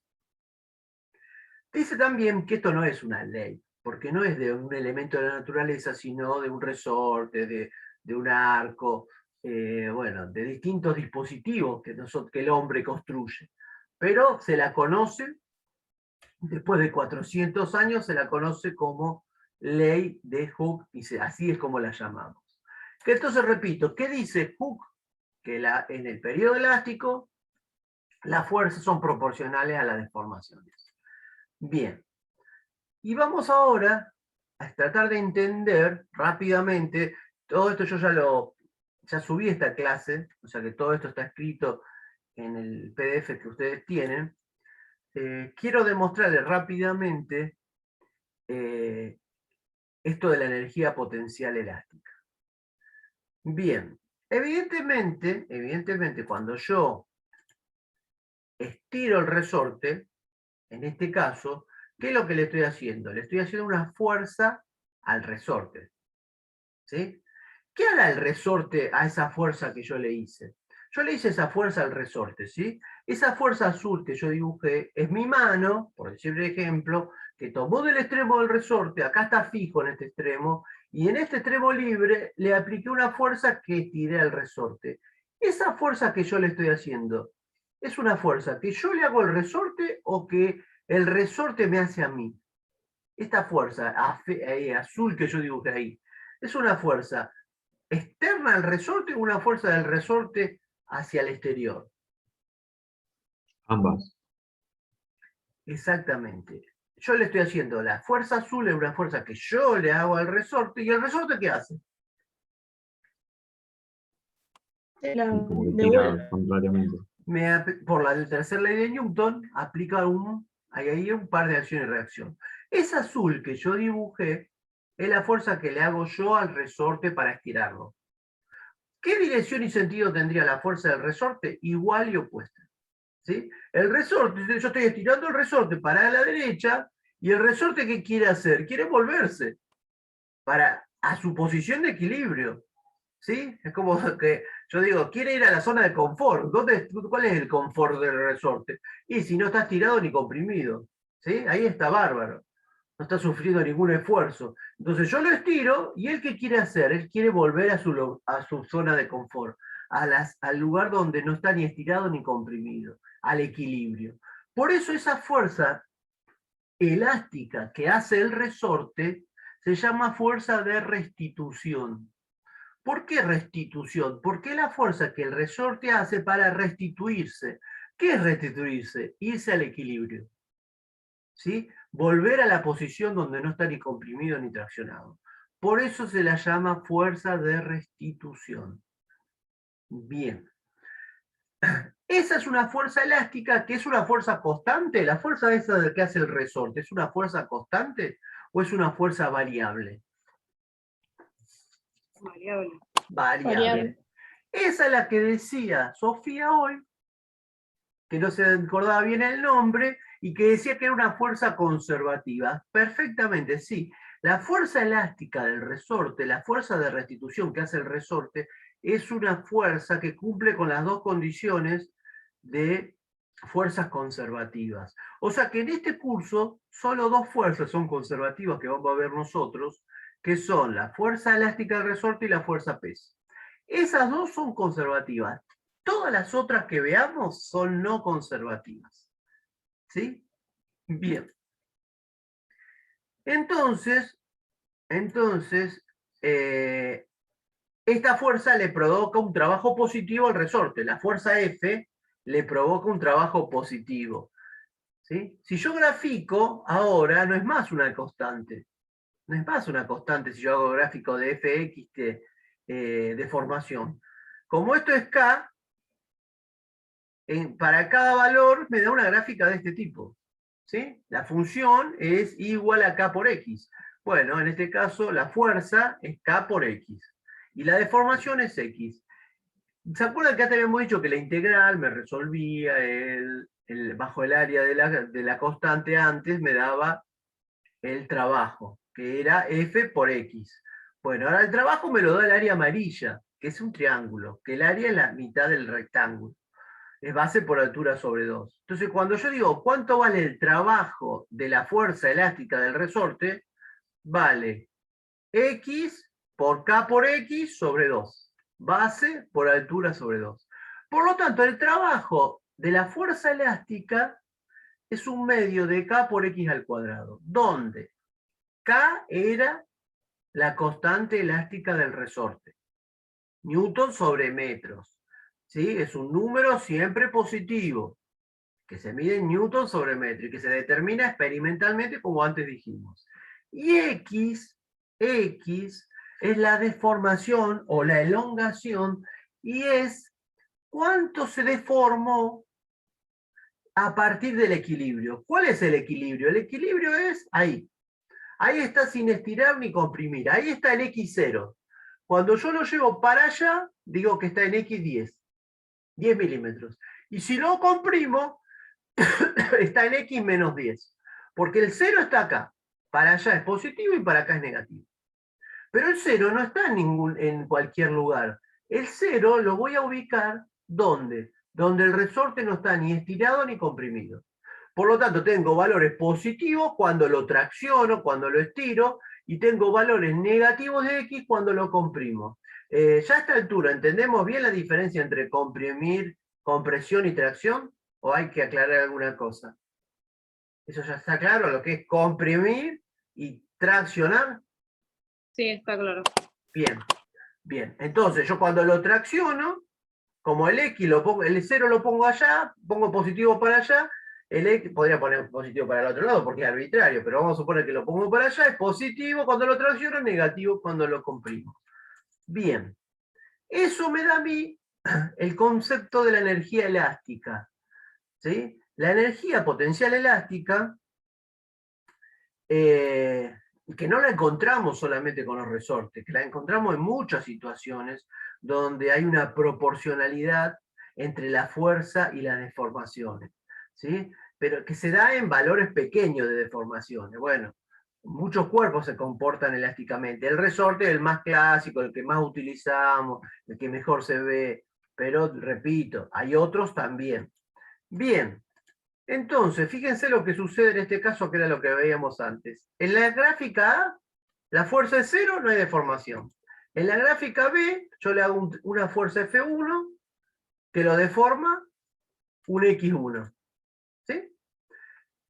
Dice también que esto no es una ley, porque no es de un elemento de la naturaleza, sino de un resorte, de un arco, bueno, de distintos dispositivos que el hombre construye. Pero se la conoce, después de 400 años, se la conoce como ley de Hooke, y así es como la llamamos. Que entonces, repito, ¿qué dice Hooke? Que en el periodo elástico, las fuerzas son proporcionales a las deformaciones. Bien. Y vamos ahora a tratar de entender rápidamente, todo esto yo ya subí esta clase, o sea que todo esto está escrito en el PDF que ustedes tienen. Quiero demostrarles rápidamente esto de la energía potencial elástica. Bien, evidentemente cuando yo estiro el resorte, en este caso, ¿qué es lo que le estoy haciendo? Le estoy haciendo una fuerza al resorte. ¿Sí? ¿Qué hará el resorte a esa fuerza que yo le hice? Yo le hice esa fuerza al resorte, ¿sí? Esa fuerza azul que yo dibujé es mi mano, por decir de ejemplo, que tomó del extremo del resorte, acá está fijo en este extremo, y en este extremo libre le apliqué una fuerza que tiré al resorte. Esa fuerza que yo le estoy haciendo, ¿es una fuerza que yo le hago al resorte o que el resorte me hace a mí? esta fuerza azul que yo dibujé ahí, ¿es una fuerza externa al resorte o una fuerza del resorte hacia el exterior? Ambas. Exactamente. Yo le estoy haciendo la fuerza azul, es una fuerza que yo le hago al resorte, ¿y el resorte qué hace? Se la Y como que devuelve. tira contrariamente. Por la tercera ley de Newton, aplica hay ahí un par de acción y reacción. Esa azul que yo dibujé es la fuerza que le hago yo al resorte para estirarlo. ¿Qué dirección y sentido tendría la fuerza del resorte? Igual y opuesta. ¿Sí? El resorte, yo estoy estirando el resorte para la derecha, y el resorte, ¿qué quiere hacer? Quiere volverse a su posición de equilibrio. ¿Sí? Es como que yo digo, quiere ir a la zona de confort. ¿Cuál es el confort del resorte? Y si no está estirado ni comprimido. ¿Sí? Ahí está bárbaro. No está sufriendo ningún esfuerzo. Entonces yo lo estiro, y ¿él qué quiere hacer? Él quiere volver a su zona de confort, al lugar donde no está ni estirado ni comprimido, al equilibrio. Por eso esa fuerza elástica que hace el resorte se llama fuerza de restitución. ¿Por qué restitución? Porque es la fuerza que el resorte hace para restituirse. ¿Qué es restituirse? Irse al equilibrio. ¿Sí? Volver a la posición donde no está ni comprimido ni traccionado. Por eso se la llama fuerza de restitución. Bien. Esa es una fuerza elástica, que es una fuerza constante. La fuerza esa que hace el resorte, ¿es una fuerza constante o es una fuerza variable? Variable. Variable. Esa es la que decía Sofía hoy, que no se acordaba bien el nombre, y que decía que era una fuerza conservativa. Perfectamente, sí. La fuerza elástica del resorte, la fuerza de restitución que hace el resorte, es una fuerza que cumple con las dos condiciones de fuerzas conservativas. O sea que en este curso solo dos fuerzas son conservativas que vamos a ver nosotros, que son la fuerza elástica del resorte y la fuerza pes. Esas dos son conservativas. Todas las otras que veamos son no conservativas. ¿Sí? Bien. Entonces, esta fuerza le provoca un trabajo positivo al resorte. La fuerza F le provoca un trabajo positivo. ¿Sí? Si yo grafico ahora, no es más una constante. No es más una constante si yo hago gráfico de fx de formación. Como esto es k, para cada valor me da una gráfica de este tipo. ¿Sí? La función es igual a k por x. Bueno, en este caso la fuerza es k por x. Y la deformación es x. ¿Se acuerdan que antes habíamos dicho que la integral me resolvía bajo el área de la constante antes, me daba el trabajo, que era f por x? Bueno, ahora el trabajo me lo da el área amarilla, que es un triángulo, que el área es la mitad del rectángulo. Es base por altura sobre 2. Entonces, cuando yo digo cuánto vale el trabajo de la fuerza elástica del resorte, vale x por k por x sobre 2. Base por altura sobre 2. Por lo tanto, el trabajo de la fuerza elástica es un medio de k por x al cuadrado, donde k era la constante elástica del resorte. Newton sobre metros. ¿Sí? Es un número siempre positivo, que se mide en newton sobre metro y que se determina experimentalmente, como antes dijimos. Y x es la deformación o la elongación, y es cuánto se deformó a partir del equilibrio. ¿Cuál es el equilibrio? El equilibrio es ahí. Ahí está sin estirar ni comprimir. Ahí está el x0. Cuando yo lo llevo para allá, digo que está en x10. 10 milímetros. Y si lo comprimo, está en x menos 10. Porque el 0 está acá. Para allá es positivo y para acá es negativo. Pero el 0 no está en cualquier lugar. El 0 lo voy a ubicar ¿dónde? Donde el resorte no está ni estirado ni comprimido. Por lo tanto, tengo valores positivos cuando lo tracciono, cuando lo estiro, y tengo valores negativos de x cuando lo comprimo. Ya a esta altura, ¿entendemos bien la diferencia entre comprimir, compresión y tracción? ¿O hay que aclarar alguna cosa? ¿Eso ya está claro? Lo que es comprimir y traccionar. Sí, está claro. Bien, bien. Entonces yo cuando lo tracciono, como el X lo pongo, el 0 lo pongo allá, pongo positivo para allá, el X, podría poner positivo para el otro lado porque es arbitrario, pero vamos a suponer que lo pongo para allá, es positivo cuando lo tracciono, negativo cuando lo comprimo. Bien, eso me da a mí el concepto de la energía elástica. ¿Sí? La energía potencial elástica, que no la encontramos solamente con los resortes, que la encontramos en muchas situaciones donde hay una proporcionalidad entre la fuerza y las deformaciones, ¿sí? Pero que se da en valores pequeños de deformaciones. Bueno, muchos cuerpos se comportan elásticamente. El resorte es el más clásico, el que más utilizamos, el que mejor se ve, pero repito, hay otros también. Bien. Entonces, fíjense lo que sucede en este caso, que era lo que veíamos antes. En la gráfica A, la fuerza es 0, no hay deformación. En la gráfica B, yo le hago una fuerza F1, que lo deforma un X1. ¿Sí?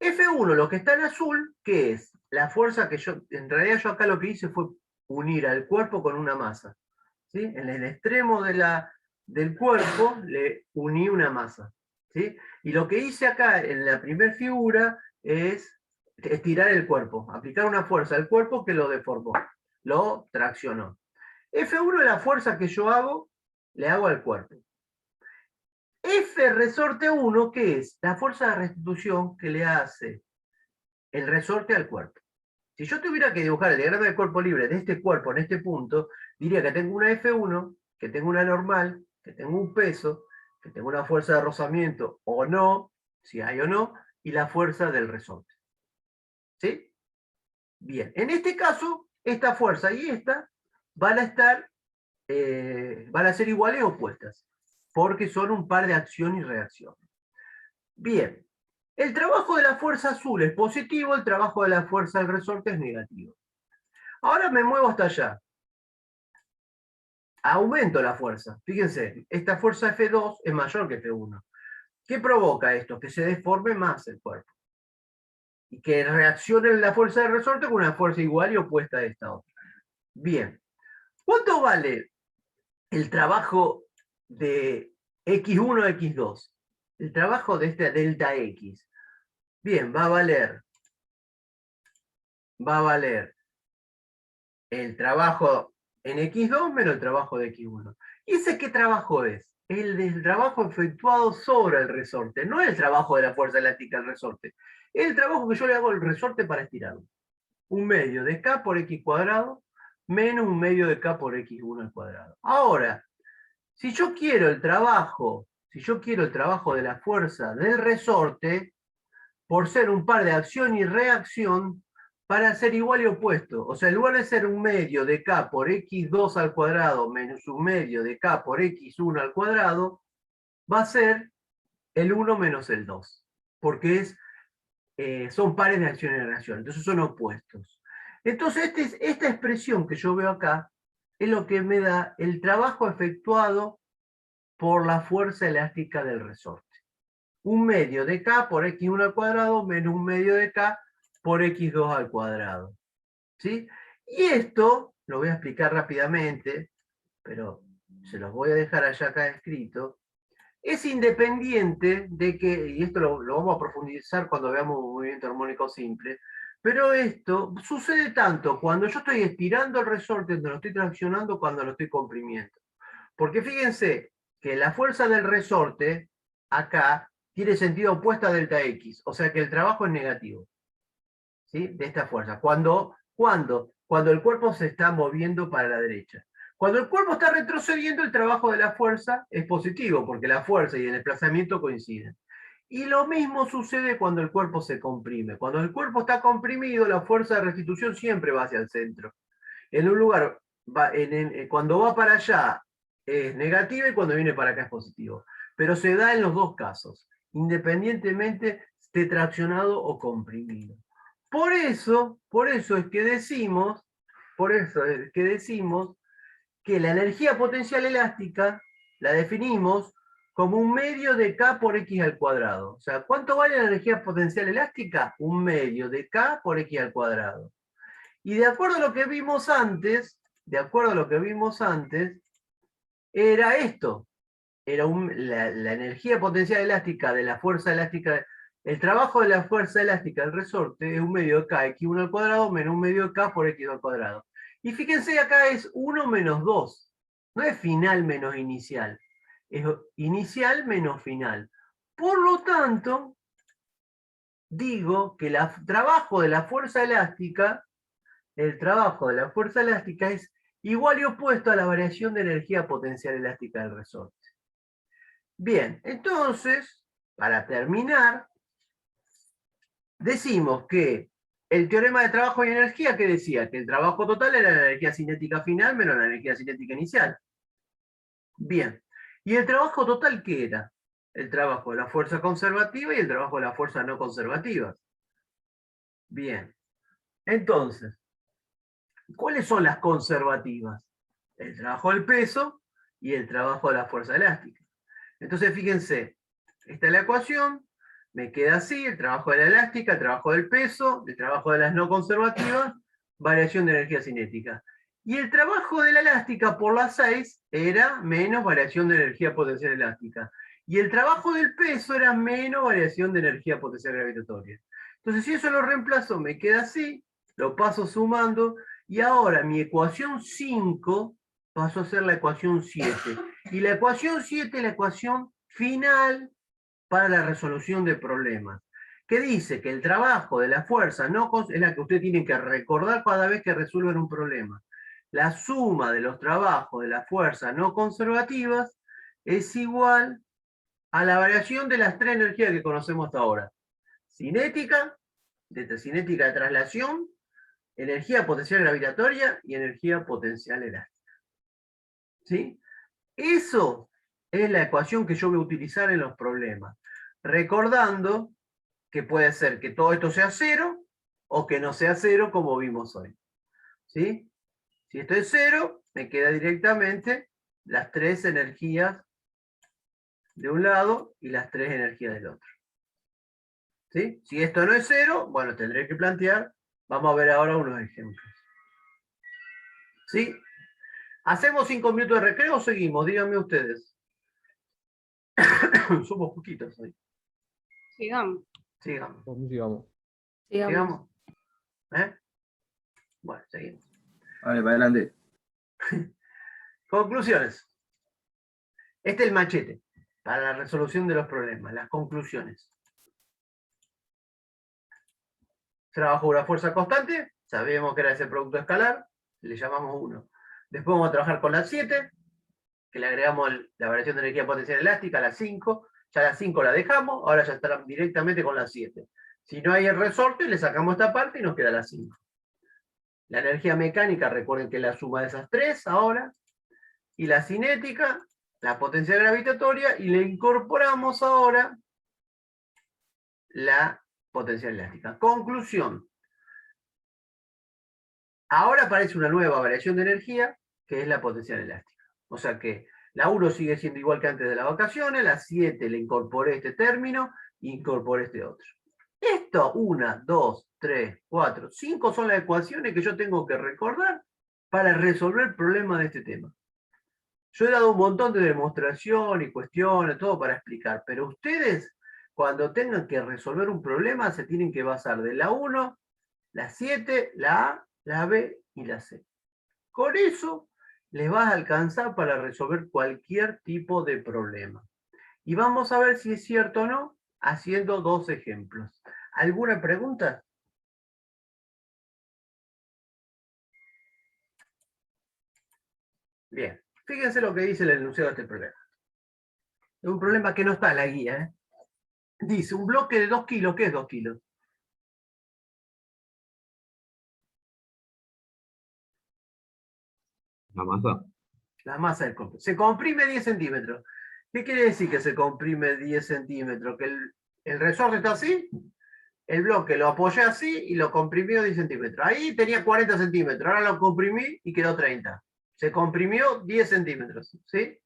F1, lo que está en azul, ¿qué es? La fuerza que yo, en realidad yo acá lo que hice fue unir al cuerpo con una masa. ¿Sí? En el extremo del cuerpo le uní una masa. ¿Sí? Y lo que hice acá en la primera figura es estirar el cuerpo, aplicar una fuerza al cuerpo que lo deformó, lo traccionó. F1 es la fuerza que yo hago, le hago al cuerpo. F resorte 1, ¿qué es? La fuerza de restitución que le hace el resorte al cuerpo. Si yo tuviera que dibujar el diagrama de cuerpo libre de este cuerpo en este punto, diría que tengo una F1, que tengo una normal, que tengo un peso, que tengo una fuerza de rozamiento o no, si hay o no, y la fuerza del resorte. ¿Sí? Bien, en este caso, esta fuerza y esta van a estar, van a ser iguales o opuestas, porque son un par de acción y reacción. Bien, el trabajo de la fuerza azul es positivo, el trabajo de la fuerza del resorte es negativo. Ahora me muevo hasta allá. Aumento la fuerza. Fíjense, esta fuerza F2 es mayor que F1. ¿Qué provoca esto? Que se deforme más el cuerpo. Y que reaccione la fuerza de resorte con una fuerza igual y opuesta a esta otra. Bien. ¿Cuánto vale el trabajo de X1, X2? El trabajo de este delta X. Bien, va a valer el trabajo en X2 menos el trabajo de X1. ¿Y ese qué trabajo es? El del trabajo efectuado sobre el resorte, no el trabajo de la fuerza elástica del resorte. Es el trabajo que yo le hago al resorte para estirarlo. Un medio de K por X cuadrado menos un medio de K por X1 al cuadrado. Ahora, si yo quiero el trabajo de la fuerza del resorte, por ser un par de acción y reacción, para ser igual y opuesto. O sea, en lugar de ser un medio de K por X2 al cuadrado menos un medio de K por X1 al cuadrado, va a ser el 1 menos el 2. Porque son pares de acción y reacción. Entonces son opuestos. Entonces esta expresión que yo veo acá es lo que me da el trabajo efectuado por la fuerza elástica del resorte. Un medio de K por X1 al cuadrado menos un medio de K por X2 al cuadrado. ¿Sí? Y esto, lo voy a explicar rápidamente, pero se los voy a dejar allá acá escrito, es independiente de que, y esto lo vamos a profundizar cuando veamos un movimiento armónico simple, pero esto sucede tanto cuando yo estoy estirando el resorte, cuando lo estoy traccionando, cuando lo estoy comprimiendo. Porque fíjense que la fuerza del resorte, acá, tiene sentido opuesto a delta X, o sea que el trabajo es negativo, ¿sí? De esta fuerza. Cuando el cuerpo se está moviendo para la derecha. Cuando el cuerpo está retrocediendo, el trabajo de la fuerza es positivo, porque la fuerza y el desplazamiento coinciden. Y lo mismo sucede cuando el cuerpo se comprime. Cuando el cuerpo está comprimido, la fuerza de restitución siempre va hacia el centro. En un lugar, cuando va para allá es negativa y cuando viene para acá es positivo. Pero se da en los dos casos, independientemente esté traccionado o comprimido. Por eso es que decimos que la energía potencial elástica la definimos como un medio de K por X al cuadrado. O sea, ¿cuánto vale la energía potencial elástica? Un medio de K por X al cuadrado. Y de acuerdo a lo que vimos antes, era esto. Era la energía potencial elástica de la fuerza elástica, el trabajo de la fuerza elástica del resorte es un medio de K, X1 al cuadrado, menos un medio de K por X al cuadrado. Y fíjense, acá es 1 menos 2. No es final menos inicial. Es inicial menos final. Por lo tanto, digo que el trabajo de la fuerza elástica es igual y opuesto a la variación de energía potencial elástica del resorte. Bien, entonces, para terminar, decimos que el teorema de trabajo y energía, ¿qué decía? Que el trabajo total era la energía cinética final menos la energía cinética inicial. Bien, ¿y el trabajo total qué era? El trabajo de la fuerza conservativa y el trabajo de la fuerza no conservativa. Bien, entonces, ¿cuáles son las conservativas? El trabajo del peso y el trabajo de la fuerza elástica. Entonces, fíjense, esta es la ecuación, me queda así, el trabajo de la elástica, el trabajo del peso, el trabajo de las no conservativas, variación de energía cinética. Y el trabajo de la elástica por la 6 era menos variación de energía potencial elástica. Y el trabajo del peso era menos variación de energía potencial gravitatoria. Entonces, si eso lo reemplazo, me queda así, lo paso sumando, y ahora mi ecuación 5 pasó a ser la ecuación 7. Y la ecuación 7 es la ecuación final para la resolución de problemas, que dice que el trabajo de la fuerza es la que ustedes tienen que recordar cada vez que resuelven un problema. La suma de los trabajos de la fuerza no conservativas es igual a la variación de las tres energías que conocemos hasta ahora. Cinética de traslación, energía potencial gravitatoria y energía potencial elástica. ¿Sí? Eso es la ecuación que yo voy a utilizar en los problemas. Recordando que puede ser que todo esto sea cero o que no sea cero como vimos hoy. ¿Sí? Si esto es cero, me queda directamente las tres energías de un lado y las tres energías del otro. ¿Sí? Si esto no es cero, bueno, tendré que plantear, vamos a ver ahora unos ejemplos. ¿Sí? ¿Hacemos 5 minutos de recreo o seguimos? Díganme ustedes. Somos poquitos hoy. Sigamos. Sigamos. Sigamos. Sigamos. ¿Eh? Bueno, seguimos. Vale, para adelante. Conclusiones. Este es el machete para la resolución de los problemas, las conclusiones. Trabajo de una fuerza constante, sabíamos que era ese producto escalar, le llamamos 1. Después vamos a trabajar con la 7, que le agregamos la variación de energía potencial elástica, la 5, ya la 5 la dejamos, ahora ya estará directamente con la 7. Si no hay el resorte, le sacamos esta parte y nos queda la 5. La energía mecánica, recuerden que es la suma de esas tres ahora, y la cinética, la potencial gravitatoria, y le incorporamos ahora la potencial elástica. Conclusión. Ahora aparece una nueva variación de energía, que es la potencial elástica. O sea que la 1 sigue siendo igual que antes de las vacaciones, la 7 le incorporé este término, e incorporé este otro. Esto, 1, 2, 3, 4, 5 son las ecuaciones que yo tengo que recordar para resolver el problema de este tema. Yo he dado un montón de demostraciones y cuestiones, todo para explicar, pero ustedes, cuando tengan que resolver un problema, se tienen que basar de la 1, la 7, la A, la B y la C. Con eso les va a alcanzar para resolver cualquier tipo de problema. Y vamos a ver si es cierto o no, haciendo dos ejemplos. ¿Alguna pregunta? Bien, fíjense lo que dice el enunciado de este problema. Es un problema que no está en la guía, ¿eh? Dice, un bloque de 2 kilos, ¿qué es 2 kilos? La masa. La masa del complejo. Se comprime 10 centímetros. ¿Qué quiere decir que se comprime 10 centímetros? Que el resorte está así, el bloque lo apoyé así y lo comprimió 10 centímetros. Ahí tenía 40 centímetros, ahora lo comprimí y quedó 30. Se comprimió 10 centímetros, ¿sí?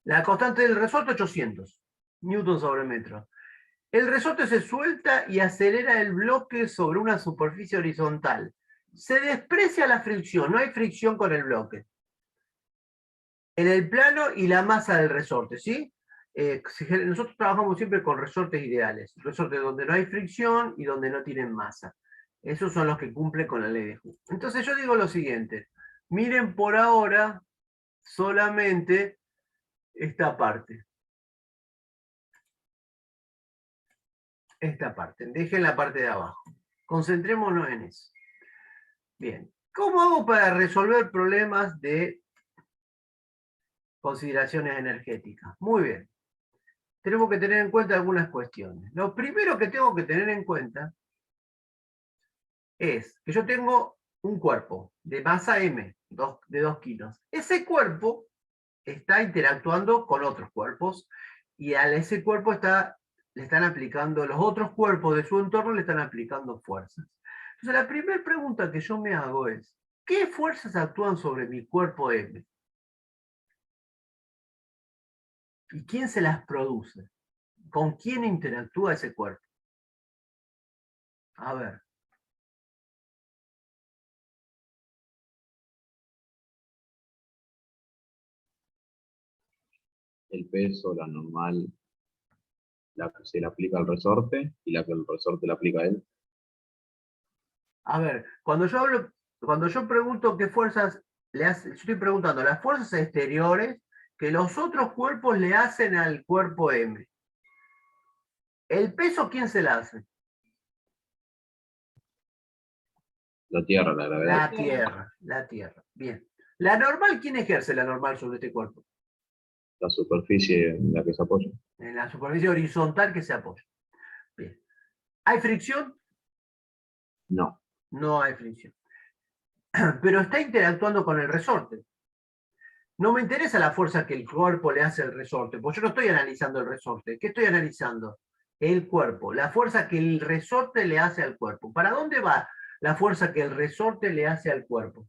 La constante del resorte 800 newton sobre metro. El resorte se suelta y acelera el bloque sobre una superficie horizontal. se desprecia la fricción, no hay fricción con el bloque. En el plano y la masa del resorte, ¿sí? Nosotros trabajamos siempre con resortes ideales, resortes donde no hay fricción y donde no tienen masa. Esos son los que cumplen con la ley de Hooke. Entonces yo digo lo siguiente, miren por ahora solamente esta parte. Esta parte, dejen la parte de abajo. Concentrémonos en eso. Bien, ¿cómo hago para resolver problemas de consideraciones energéticas? Muy bien. Tenemos que tener en cuenta algunas cuestiones. Lo primero que tengo que tener en cuenta es que yo tengo un cuerpo de masa M, de 2 kilos. Ese cuerpo está interactuando con otros cuerpos y a ese cuerpo le están aplicando, los otros cuerpos de su entorno le están aplicando fuerzas. Entonces la primera pregunta que yo me hago es, ¿qué fuerzas actúan sobre mi cuerpo M? ¿Y quién se las produce? ¿Con quién interactúa ese cuerpo? A ver. El peso, la normal, la que se le aplica al resorte y la que el resorte le aplica a él. A ver, cuando yo pregunto qué fuerzas le hace, yo estoy preguntando las fuerzas exteriores que los otros cuerpos le hacen al cuerpo M. ¿El peso quién se la hace? La Tierra, la gravedad. La Tierra. Bien. ¿La normal quién ejerce la normal sobre este cuerpo? La superficie en la que se apoya. En la superficie horizontal que se apoya. Bien. ¿Hay fricción? No. No hay fricción. Pero está interactuando con el resorte. No me interesa la fuerza que el cuerpo le hace al resorte, porque yo no estoy analizando el resorte. ¿Qué estoy analizando? El cuerpo, la fuerza que el resorte le hace al cuerpo. ¿Para dónde va la fuerza que el resorte le hace al cuerpo?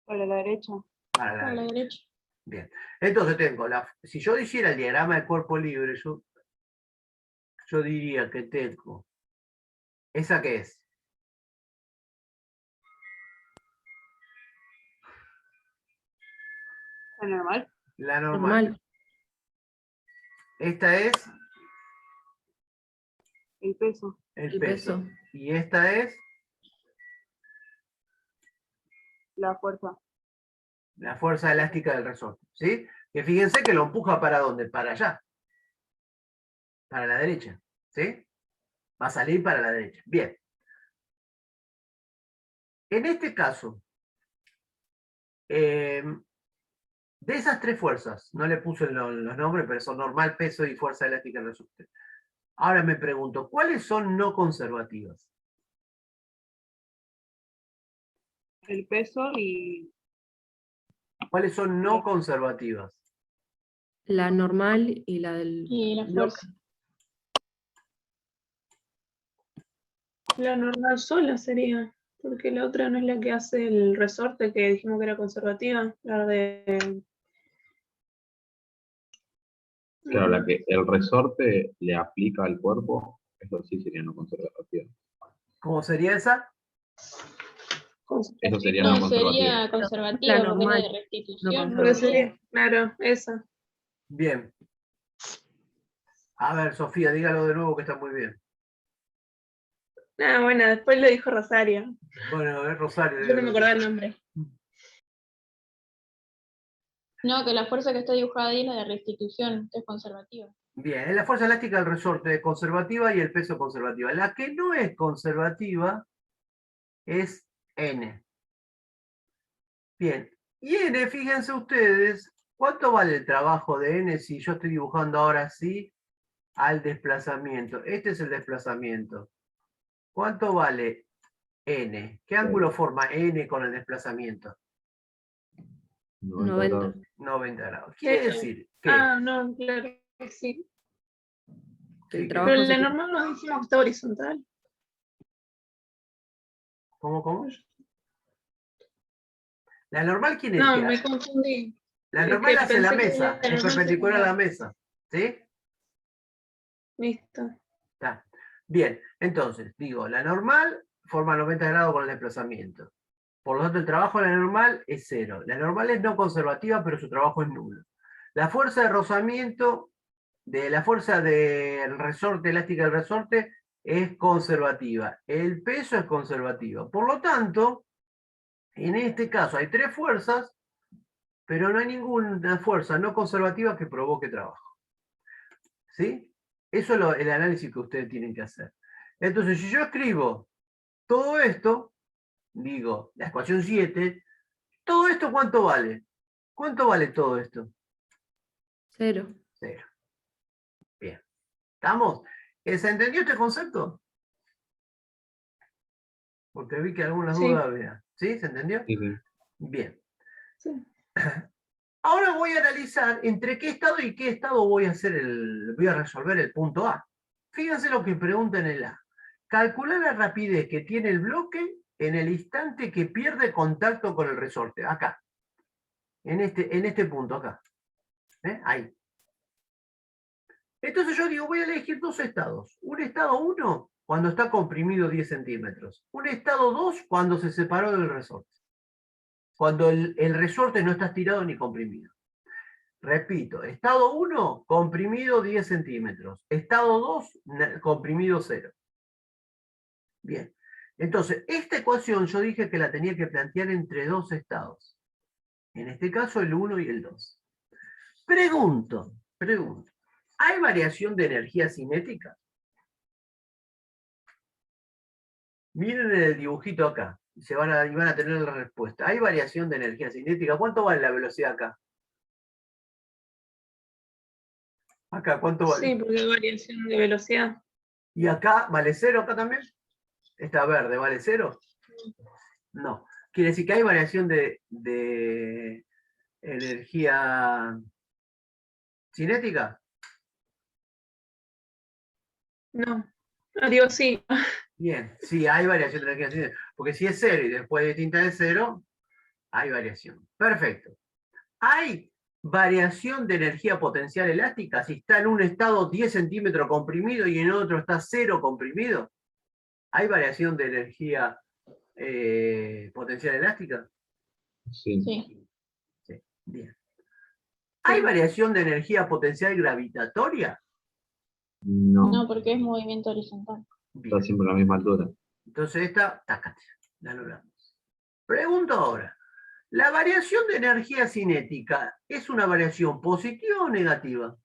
Para la derecha. Para la derecha. Bien. Entonces tengo, si yo hiciera el diagrama de cuerpo libre, yo diría que tengo, ¿esa qué es? ¿La normal? La normal. Esta es El peso. el peso. Y esta es La fuerza. la fuerza elástica del resorte. ¿Sí? Que fíjense que lo empuja para dónde, para allá. Para la derecha. ¿Sí? Va a salir para la derecha. Bien. En este caso, de esas tres fuerzas, no le puse los nombres, pero son normal, peso y fuerza elástica del resorte. Ahora me pregunto, ¿cuáles son no conservativas? El peso y ¿Cuáles son no conservativas? La normal y la del Y la bloque. fuerza. La normal sola sería, porque la otra no es la que hace el resorte, que dijimos que era conservativa, la de... Claro, la que el resorte le aplica al cuerpo, eso sí sería no conservativa. ¿Cómo sería esa? Eso sería no No, conservativa. sería conservativa La porque era de normal, restitución. no Porque sería, claro, esa. Bien. A ver, Sofía, dígalo de nuevo que está muy bien. Ah, bueno, después lo dijo Rosario. Bueno, es Rosario. Yo no me acordaba el nombre. No, que la fuerza que está dibujada ahí es la de restitución, que es conservativa. Bien, es la fuerza elástica del resorte es conservativa y el peso conservativa. La que no es conservativa es N. Bien, y N, fíjense ustedes, ¿cuánto vale el trabajo de N si yo estoy dibujando ahora sí al desplazamiento? Este es el desplazamiento. ¿Cuánto vale N? ¿Qué ángulo forma N con el desplazamiento? 90 grados. 90 grados. Quiere decir que... Ah, no, claro, sí. El Sí, trabajo Pero se- la normal nos dijimos que está horizontal. ¿Cómo? ¿La normal quién es? No, que me hace? confundí. La Es normal que hace la pensé que mesa, la es normal perpendicular a la tenía- mesa. ¿Sí? Listo. Está. Bien, entonces, digo, la normal forma 90 grados con el desplazamiento. Por lo tanto, el trabajo de la normal es 0. La normal es no conservativa, pero su trabajo es nulo. La fuerza de rozamiento, la fuerza del resorte, elástica del resorte, es conservativa. El peso es conservativo. Por lo tanto, en este caso hay 3 fuerzas, pero no hay ninguna fuerza no conservativa que provoque trabajo. ¿Sí? Eso es el análisis que ustedes tienen que hacer. Entonces, si yo escribo todo esto, digo, la ecuación 7, ¿todo esto cuánto vale? ¿Cuánto vale todo esto? 0. 0. Bien. ¿Estamos? ¿Se entendió este concepto? Porque vi que algunas Sí. dudas había. ¿Sí? ¿Se entendió? Sí, sí. Bien. Sí. Ahora voy a analizar entre qué estado y qué estado voy a resolver el punto A. Fíjense lo que pregunta en el A. Calcular la rapidez que tiene el bloque en el instante que pierde contacto con el resorte. Acá. En este punto, acá. Ahí. Entonces yo digo, voy a elegir 2 estados. Un estado 1, cuando está comprimido 10 centímetros. Un estado 2, cuando se separó del resorte. Cuando el resorte no está estirado ni comprimido. Repito, estado 1, comprimido 10 centímetros. Estado 2, comprimido 0. Bien. Entonces, esta ecuación yo dije que la tenía que plantear entre 2 estados. En este caso, el 1 y el 2. Pregunto. ¿Hay variación de energía cinética? Miren el dibujito acá. Y van a tener la respuesta. ¿Hay variación de energía cinética? ¿Cuánto vale la velocidad acá? Acá, ¿cuánto vale? Sí, porque hay variación de velocidad. ¿Y acá vale 0 acá también? ¿Esta verde vale 0? No. Quiere decir que hay variación de energía cinética. No. No, digo sí. Bien, sí, hay variación de energía cinética. Porque si es 0 y después distinta de 0, hay variación. Perfecto. ¿Hay variación de energía potencial elástica si está en un estado 10 centímetros comprimido y en otro está 0 comprimido? ¿Hay variación de energía potencial elástica? Sí. Sí. Sí, bien. ¿Hay variación de energía potencial gravitatoria? No, No, porque es movimiento horizontal. Bien. está siempre a la misma altura. Entonces esta, tácate, la anulamos. Pregunto ahora, ¿la variación de energía cinética es una variación positiva o negativa?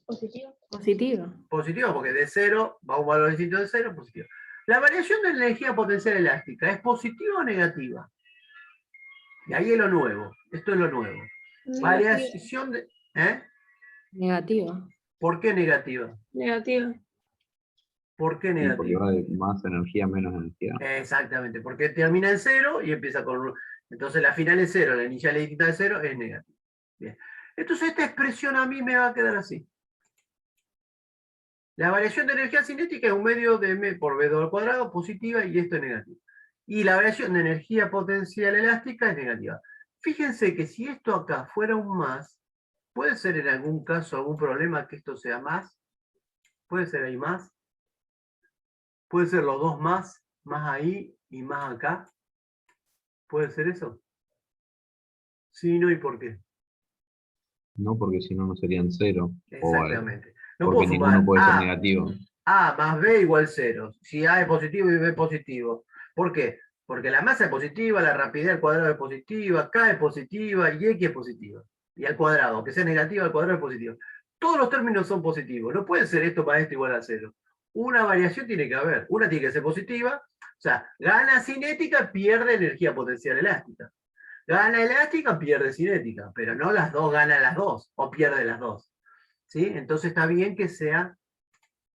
Positivo. Positiva. Positiva, porque de 0 va a un valor distinto de 0, positivo. ¿La variación de energía potencial elástica es positiva o negativa? Y ahí es lo nuevo, esto es lo nuevo. Variación de... Negativa. ¿Por qué negativa? Negativa. ¿Por qué Sí, porque negativa? va de más energía, menos energía. Exactamente, porque termina en 0 y empieza con... Entonces la final es 0, la inicial es distinta de 0, es negativa. Bien. Entonces esta expresión a mí me va a quedar así. La variación de energía cinética es un medio de m por v2 al cuadrado, positiva, y esto es negativo. Y la variación de energía potencial elástica es negativa. Fíjense que si esto acá fuera un más, puede ser en algún caso algún problema que esto sea más, puede ser ahí más, puede ser los dos más ahí y más acá. ¿Puede ser eso? Sí, no, ¿y por qué? No, porque si no, no serían 0. Exactamente. No Porque puedo ninguno sumar puede ser A, negativo. A más B igual 0. Si A es positivo y B es positivo. ¿Por qué? Porque la masa es positiva, la rapidez al cuadrado es positiva, K es positiva y X es positiva. Y al cuadrado, aunque sea negativa, al cuadrado es positivo. Todos los términos son positivos. No puede ser esto para esto igual a 0. Una variación tiene que haber. Una tiene que ser positiva. O sea, gana cinética, pierde energía potencial elástica. Gana elástica, pierde cinética. Pero no las dos ganan las dos o pierde las dos. ¿Sí? Entonces está bien que sea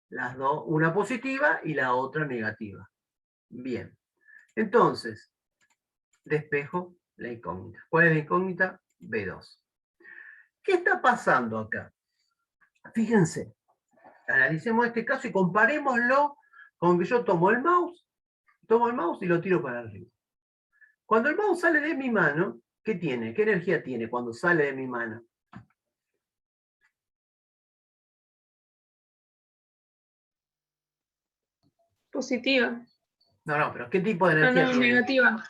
las dos, una positiva y la otra negativa. Bien. Entonces, despejo la incógnita. ¿Cuál es la incógnita? B2. ¿Qué está pasando acá? Fíjense, analicemos este caso y comparémoslo con que yo tomo el mouse y lo tiro para arriba. Cuando el mouse sale de mi mano, ¿qué tiene? ¿Qué energía tiene cuando sale de mi mano? Positiva. No, pero ¿qué tipo de No, energía no, tiene? negativa.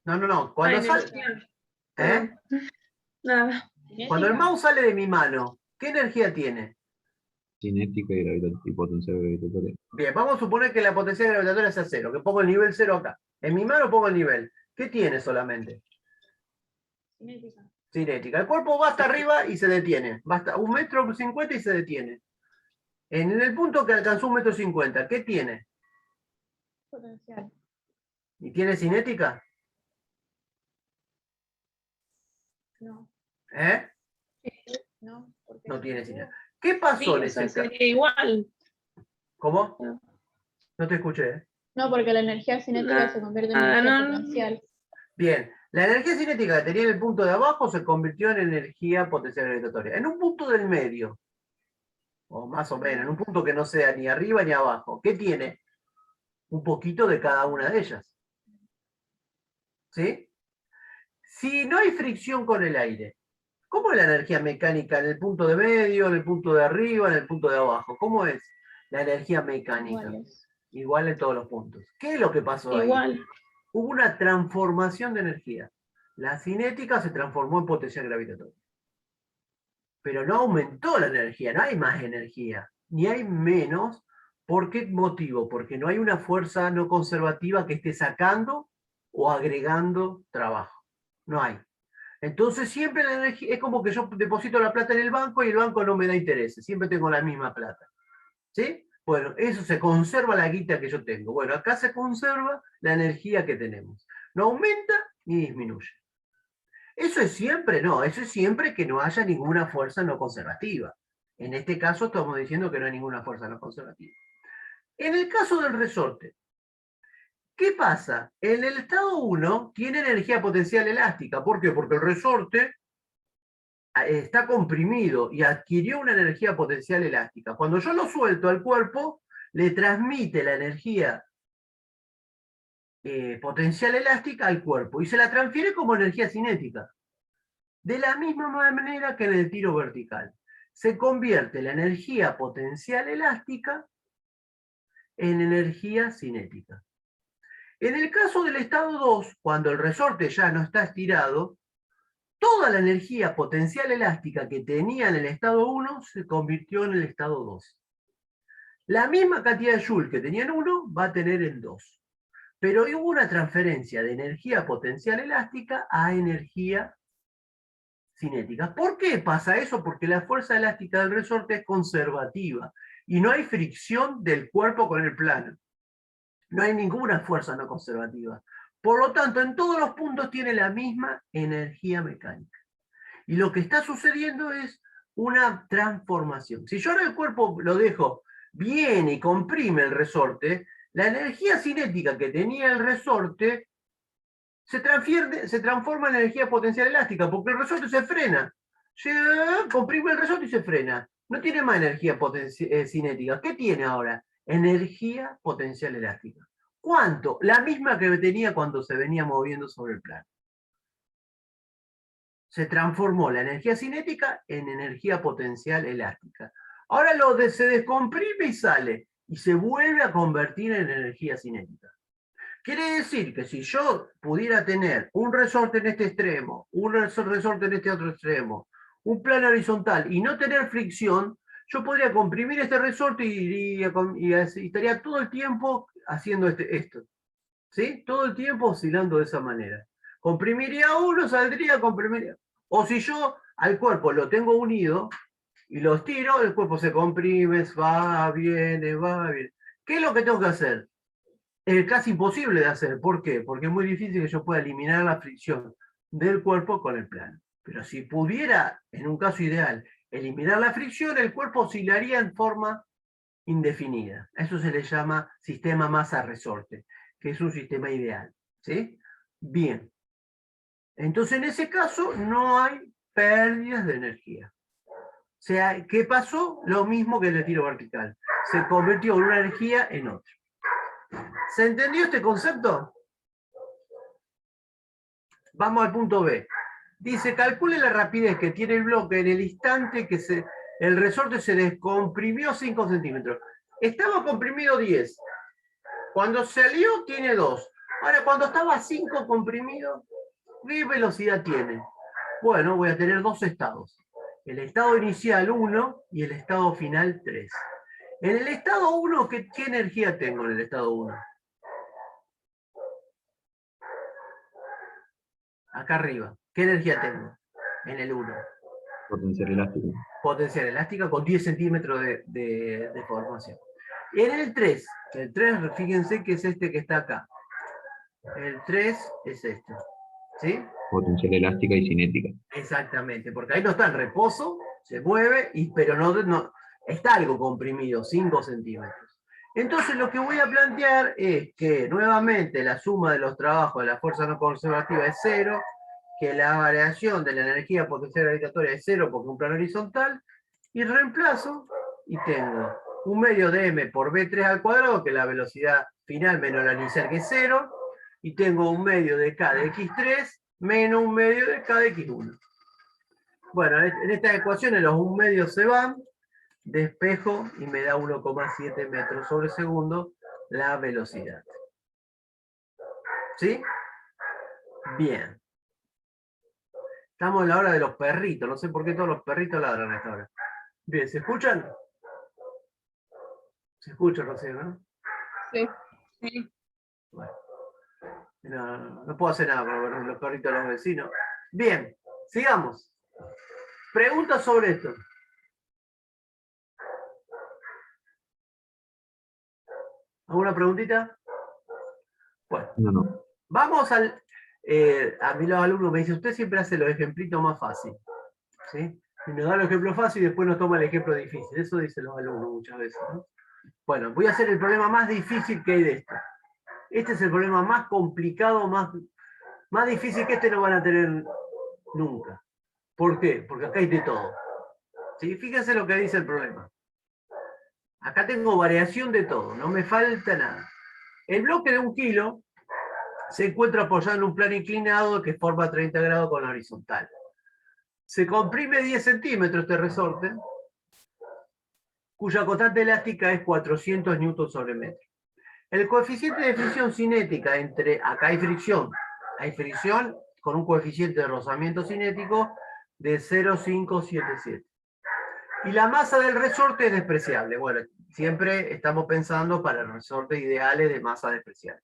No. Cuando sale, Energía. ¿eh? Perdón. Nada. Cuando el Cinética. mouse sale de mi mano, ¿qué energía tiene? Cinética y potencial gravitatoria. Bien, vamos a suponer que la potencia gravitatoria es a 0, que pongo el nivel 0 acá. En mi mano pongo el nivel. ¿Qué tiene solamente? Cinética. Cinética. El cuerpo va hasta arriba y se detiene. Va hasta 1,50 m y se detiene. En el punto que alcanzó 1,50 m, ¿qué tiene? Potencial. ¿Y tiene cinética? No. ¿Eh? No. Porque No tiene si tuvo- cinética. ¿Qué pasó Sí, en o sea, ese caso? sería igual. ¿Cómo? No. No te escuché, ¿eh? No, porque la energía cinética se convierte en Nada, energía no. potencial. Bien, la energía cinética que tenía en el punto de abajo se convirtió en energía potencial gravitatoria. En un punto del medio, o más o menos, en un punto que no sea ni arriba ni abajo, ¿qué tiene? Un poquito de cada una de ellas. ¿Sí? Si no hay fricción con el aire, ¿cómo es la energía mecánica en el punto de medio, en el punto de arriba, en el punto de abajo? ¿Cómo es la energía mecánica? Iguales. Igual en todos los puntos. ¿Qué es lo que pasó ahí? Igual. Hubo una transformación de energía. La cinética se transformó en potencial gravitatoria. Pero no aumentó la energía, no hay más energía, ni hay menos. ¿Por qué motivo? Porque no hay una fuerza no conservativa que esté sacando o agregando trabajo. No hay. Entonces siempre la energía, es como que yo deposito la plata en el banco y el banco no me da intereses, siempre tengo la misma plata. ¿Sí? Bueno, eso se conserva la guita que yo tengo. Bueno, acá se conserva la energía que tenemos. No aumenta ni disminuye. ¿Eso es siempre? No, eso es siempre que no haya ninguna fuerza no conservativa. En este caso estamos diciendo que no hay ninguna fuerza no conservativa. En el caso del resorte, ¿qué pasa? En el estado 1 tiene energía potencial elástica. ¿Por qué? Porque el resorte está comprimido y adquirió una energía potencial elástica. Cuando yo lo suelto al cuerpo, le transmite la energía potencial elástica al cuerpo y se la transfiere como energía cinética. De la misma manera que en el tiro vertical. Se convierte la energía potencial elástica en energía cinética. En el caso del estado 2, cuando el resorte ya no está estirado, toda la energía potencial elástica que tenía en el estado 1 se convirtió en el estado 2. La misma cantidad de Joule que tenía en 1 va a tener en 2. Pero hubo una transferencia de energía potencial elástica a energía cinética. ¿Por qué pasa eso? Porque la fuerza elástica del resorte es conservativa y no hay fricción del cuerpo con el plano. No hay ninguna fuerza no conservativa. Por lo tanto, en todos los puntos tiene la misma energía mecánica. Y lo que está sucediendo es una transformación. Si yo ahora el cuerpo lo dejo bien y comprime el resorte, la energía cinética que tenía el resorte se transforma en energía potencial elástica, porque el resorte se frena. Comprime el resorte y se frena. No tiene más energía cinética. ¿Qué tiene ahora? Energía potencial elástica. ¿Cuánto? La misma que tenía cuando se venía moviendo sobre el plano. Se transformó la energía cinética en energía potencial elástica. Ahora se descomprime y sale, y se vuelve a convertir en energía cinética. Quiere decir que si yo pudiera tener un resorte en este extremo, un resorte en este otro extremo, un plano horizontal y no tener fricción, yo podría comprimir este resorte y estaría todo el tiempo haciendo esto. ¿Sí? Todo el tiempo oscilando de esa manera. Comprimiría uno, saldría, comprimiría. O si yo al cuerpo lo tengo unido y lo estiro, el cuerpo se comprime, va, viene, va, viene. ¿Qué es lo que tengo que hacer? Es casi imposible de hacer. ¿Por qué? Porque es muy difícil que yo pueda eliminar la fricción del cuerpo con el plano. Pero si pudiera, en un caso ideal, eliminar la fricción, el cuerpo oscilaría en forma indefinida. A eso se le llama sistema masa-resorte, que es un sistema ideal. ¿Sí? Bien. Entonces, en ese caso, no hay pérdidas de energía. O sea, ¿qué pasó? Lo mismo que en el tiro vertical. Se convirtió una energía en otra. ¿Se entendió este concepto? Vamos al punto B. Dice, calcule la rapidez que tiene el bloque en el instante que el resorte se descomprimió 5 centímetros. Estaba comprimido 10. Cuando salió tiene 2. Ahora, cuando estaba a 5 comprimido, ¿qué velocidad tiene? Bueno, voy a tener 2 estados. El estado inicial 1 y el estado final 3. En el estado 1, ¿qué energía tengo en el estado 1? Acá arriba. ¿Qué energía tengo en el 1? Potencial elástico. Potencial elástica con 10 centímetros de formación. En el 3, fíjense que es este que está acá. El 3 es este. ¿Sí? Potencial elástica y cinética. Exactamente, porque ahí no está en reposo, se mueve, pero no está algo comprimido, 5 centímetros. Entonces lo que voy a plantear es que nuevamente la suma de los trabajos de la fuerza no conservativa es 0, que la variación de la energía potencial gravitatoria es 0 porque es un plano horizontal, y reemplazo y tengo un medio de m por v3 al cuadrado, que es la velocidad final menos la inicial, que es 0, y tengo un medio de k de x3 menos un medio de k de x1. Bueno, en estas ecuaciones los un medio se van, despejo y me da 1,7 metros sobre segundo la velocidad. ¿Sí? Bien. Estamos en la hora de los perritos, no sé por qué todos los perritos ladran a esta hora. Bien, ¿se escuchan? ¿Se escucha, Rocío, no? Sí. Bueno. No puedo hacer nada con los perritos de los vecinos. Bien, sigamos. Preguntas sobre esto. ¿Alguna preguntita? Bueno, No. vamos al... a mí los alumnos me dicen, usted siempre hace los ejemplitos más fáciles. ¿Sí? Y nos da el ejemplo fácil y después nos toma el ejemplo difícil. Eso dicen los alumnos muchas veces, ¿no? Bueno, voy a hacer el problema más difícil que hay de esto. Este es el problema más complicado, más difícil que este no van a tener nunca. ¿Por qué? Porque acá hay de todo. ¿Sí? Fíjense lo que dice el problema. Acá tengo variación de todo, no me falta nada. El bloque de 1 kilo se encuentra apoyado en un plano inclinado que forma 30 grados con la horizontal. Se comprime 10 centímetros este resorte, cuya constante elástica es 400 newtons sobre metro. El coeficiente de fricción cinética acá hay fricción con un coeficiente de rozamiento cinético de 0,577. Y la masa del resorte es despreciable. Bueno, siempre estamos pensando para resortes ideales de masa despreciable.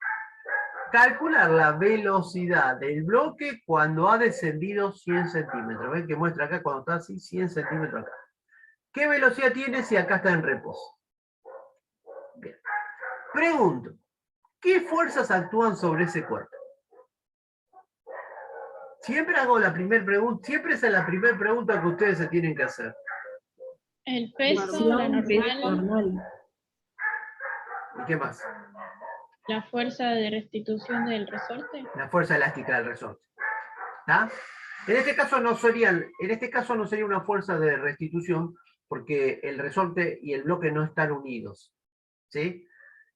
Calcular la velocidad del bloque cuando ha descendido 100 centímetros. ¿Ven que muestra acá cuando está así 100 centímetros acá? ¿Qué velocidad tiene si acá está en reposo? Bien. Pregunto, ¿qué fuerzas actúan sobre ese cuerpo? Siempre hago la primera pregunta, siempre esa es la primera pregunta que ustedes se tienen que hacer. El peso, la normal, Normal. ¿Y qué más? la fuerza de restitución del resorte. La fuerza elástica del resorte. ¿Está? En este caso no sería una fuerza de restitución porque el resorte y el bloque no están unidos. ¿Sí?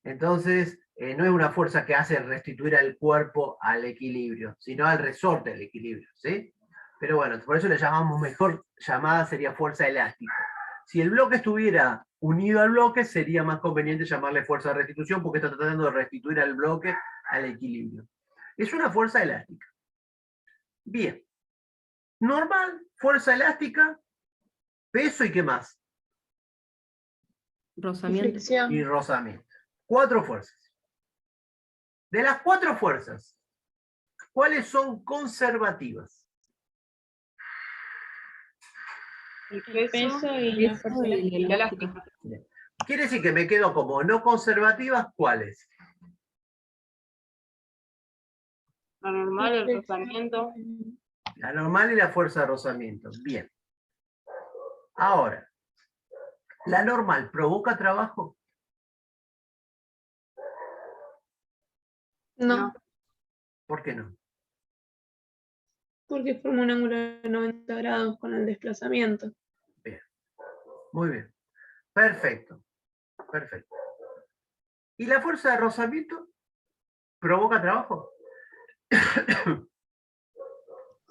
Entonces, no es una fuerza que hace restituir al cuerpo al equilibrio, sino al resorte al equilibrio. ¿Sí? Pero bueno, por eso le llamamos mejor llamada sería fuerza elástica. Si el bloque estuviera unido al bloque, sería más conveniente llamarle fuerza de restitución porque está tratando de restituir al bloque al equilibrio. Es una fuerza elástica. Bien. Normal, fuerza elástica, peso y ¿qué más? Rozamiento. Fricción. Y rozamiento. 4 fuerzas. De las 4 fuerzas, ¿cuáles son conservativas? El El peso y la Peso fuerza y elástica. elástica. Quiere decir que me quedo como no conservativas, ¿cuáles? La normal, el rozamiento. La normal y la fuerza de rozamiento. Bien. Ahora, ¿la normal provoca trabajo? No, ¿Por qué no? porque forma un ángulo de 90 grados con el desplazamiento. Bien. Muy bien. Perfecto. Perfecto. ¿Y la fuerza de rozamiento provoca trabajo?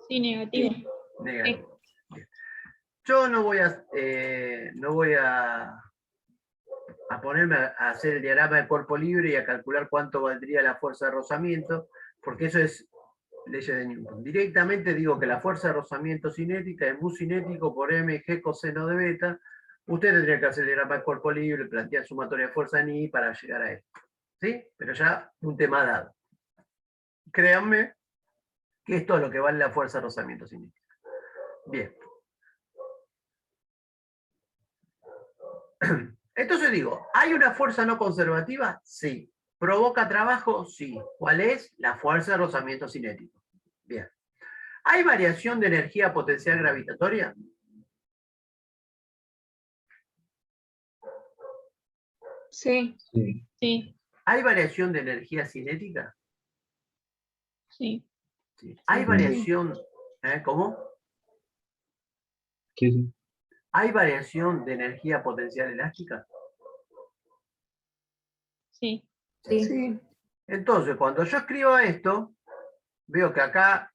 Sí, negativo. Negativo. Bien. Yo no voy a a ponerme a hacer el diagrama de cuerpo libre y a calcular cuánto valdría la fuerza de rozamiento, porque eso es leyes de Newton. Directamente digo que la fuerza de rozamiento cinética es mu cinético por mg coseno de beta. Usted tendría que hacer el diagrama de cuerpo libre, plantear sumatoria de fuerza en I para llegar a esto. ¿Sí? Pero ya un tema dado. Créanme que esto es lo que vale la fuerza de rozamiento cinética. Bien. Entonces digo, ¿hay una fuerza no conservativa? Sí. ¿Provoca trabajo? Sí. ¿Cuál es? La fuerza de rozamiento cinético. Bien. ¿Hay variación de energía potencial gravitatoria? Sí, Sí, Sí, ¿Hay variación de energía cinética? sí, Sí. ¿Hay Sí. variación? ¿Cómo? sí, sí. ¿Hay variación de energía potencial elástica? sí. Sí. sí. Entonces, cuando yo escribo esto, veo que acá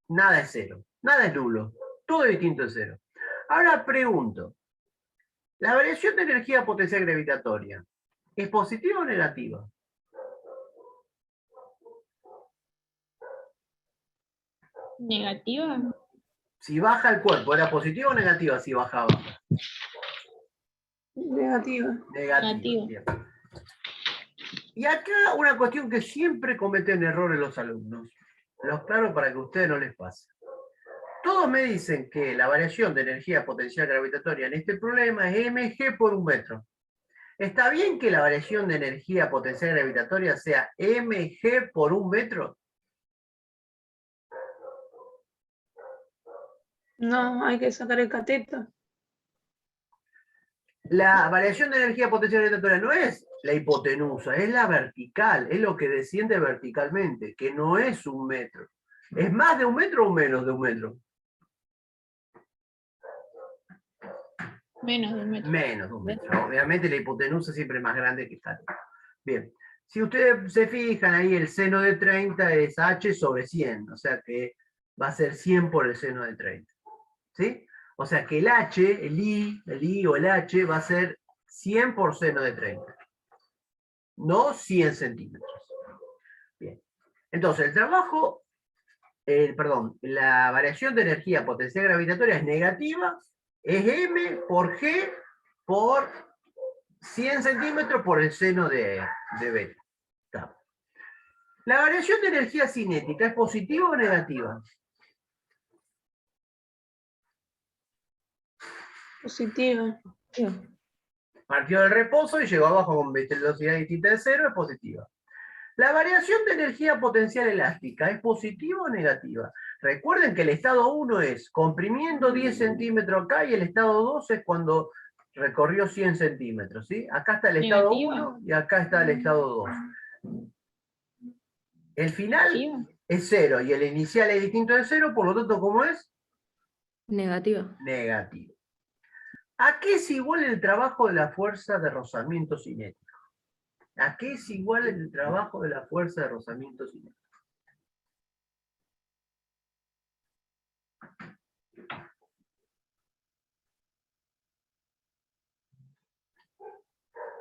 nada es cero, nada es nulo, todo distinto es cero. Ahora pregunto, ¿la variación de energía potencial gravitatoria es positiva o negativa? ¿Negativa? Si baja el cuerpo, ¿era positiva o negativa si bajaba? Negativa. Negativa. Negativa. Bien. Y acá una cuestión que siempre cometen errores los alumnos. Lo aclaro para que a ustedes no les pase. Todos me dicen que la variación de energía potencial gravitatoria en este problema es mg por un metro. ¿Está bien que la variación de energía potencial gravitatoria sea mg por un metro? No, hay que sacar el cateto. La variación de energía potencial gravitatoria no es la hipotenusa, es la vertical, es lo que desciende verticalmente, que no es un metro. ¿Es más de un metro o menos de un metro? Menos de un metro. Menos de un metro. Obviamente la hipotenusa siempre es más grande que esta. Bien. Si ustedes se fijan ahí, el seno de 30 es h sobre 100, o sea que va a ser 100 por el seno de 30. ¿Sí? O sea que el h, el i o el h va a ser 100 por seno de 30. No 100 centímetros. Bien. Entonces, el trabajo, perdón, la variación de energía potencial gravitatoria es negativa, es m por g por 100 centímetros por el seno de beta. Está. ¿La variación de energía cinética es positiva o negativa? Positiva. Partió del reposo y llegó abajo con velocidad distinta de cero, es positiva. ¿La variación de energía potencial elástica es positiva o negativa? Recuerden que el estado 1 es comprimiendo 10 centímetros acá y el estado 2 es cuando recorrió 100 centímetros. ¿Sí? Acá está el estado Negativa. 1 y acá está el estado 2. El final Negativa. es 0 y el inicial es distinto de 0, por lo tanto, ¿cómo es? Negativa. Negativo. ¿A qué es igual el trabajo de la fuerza de rozamiento cinético? ¿A qué es igual el trabajo de la fuerza de rozamiento cinético?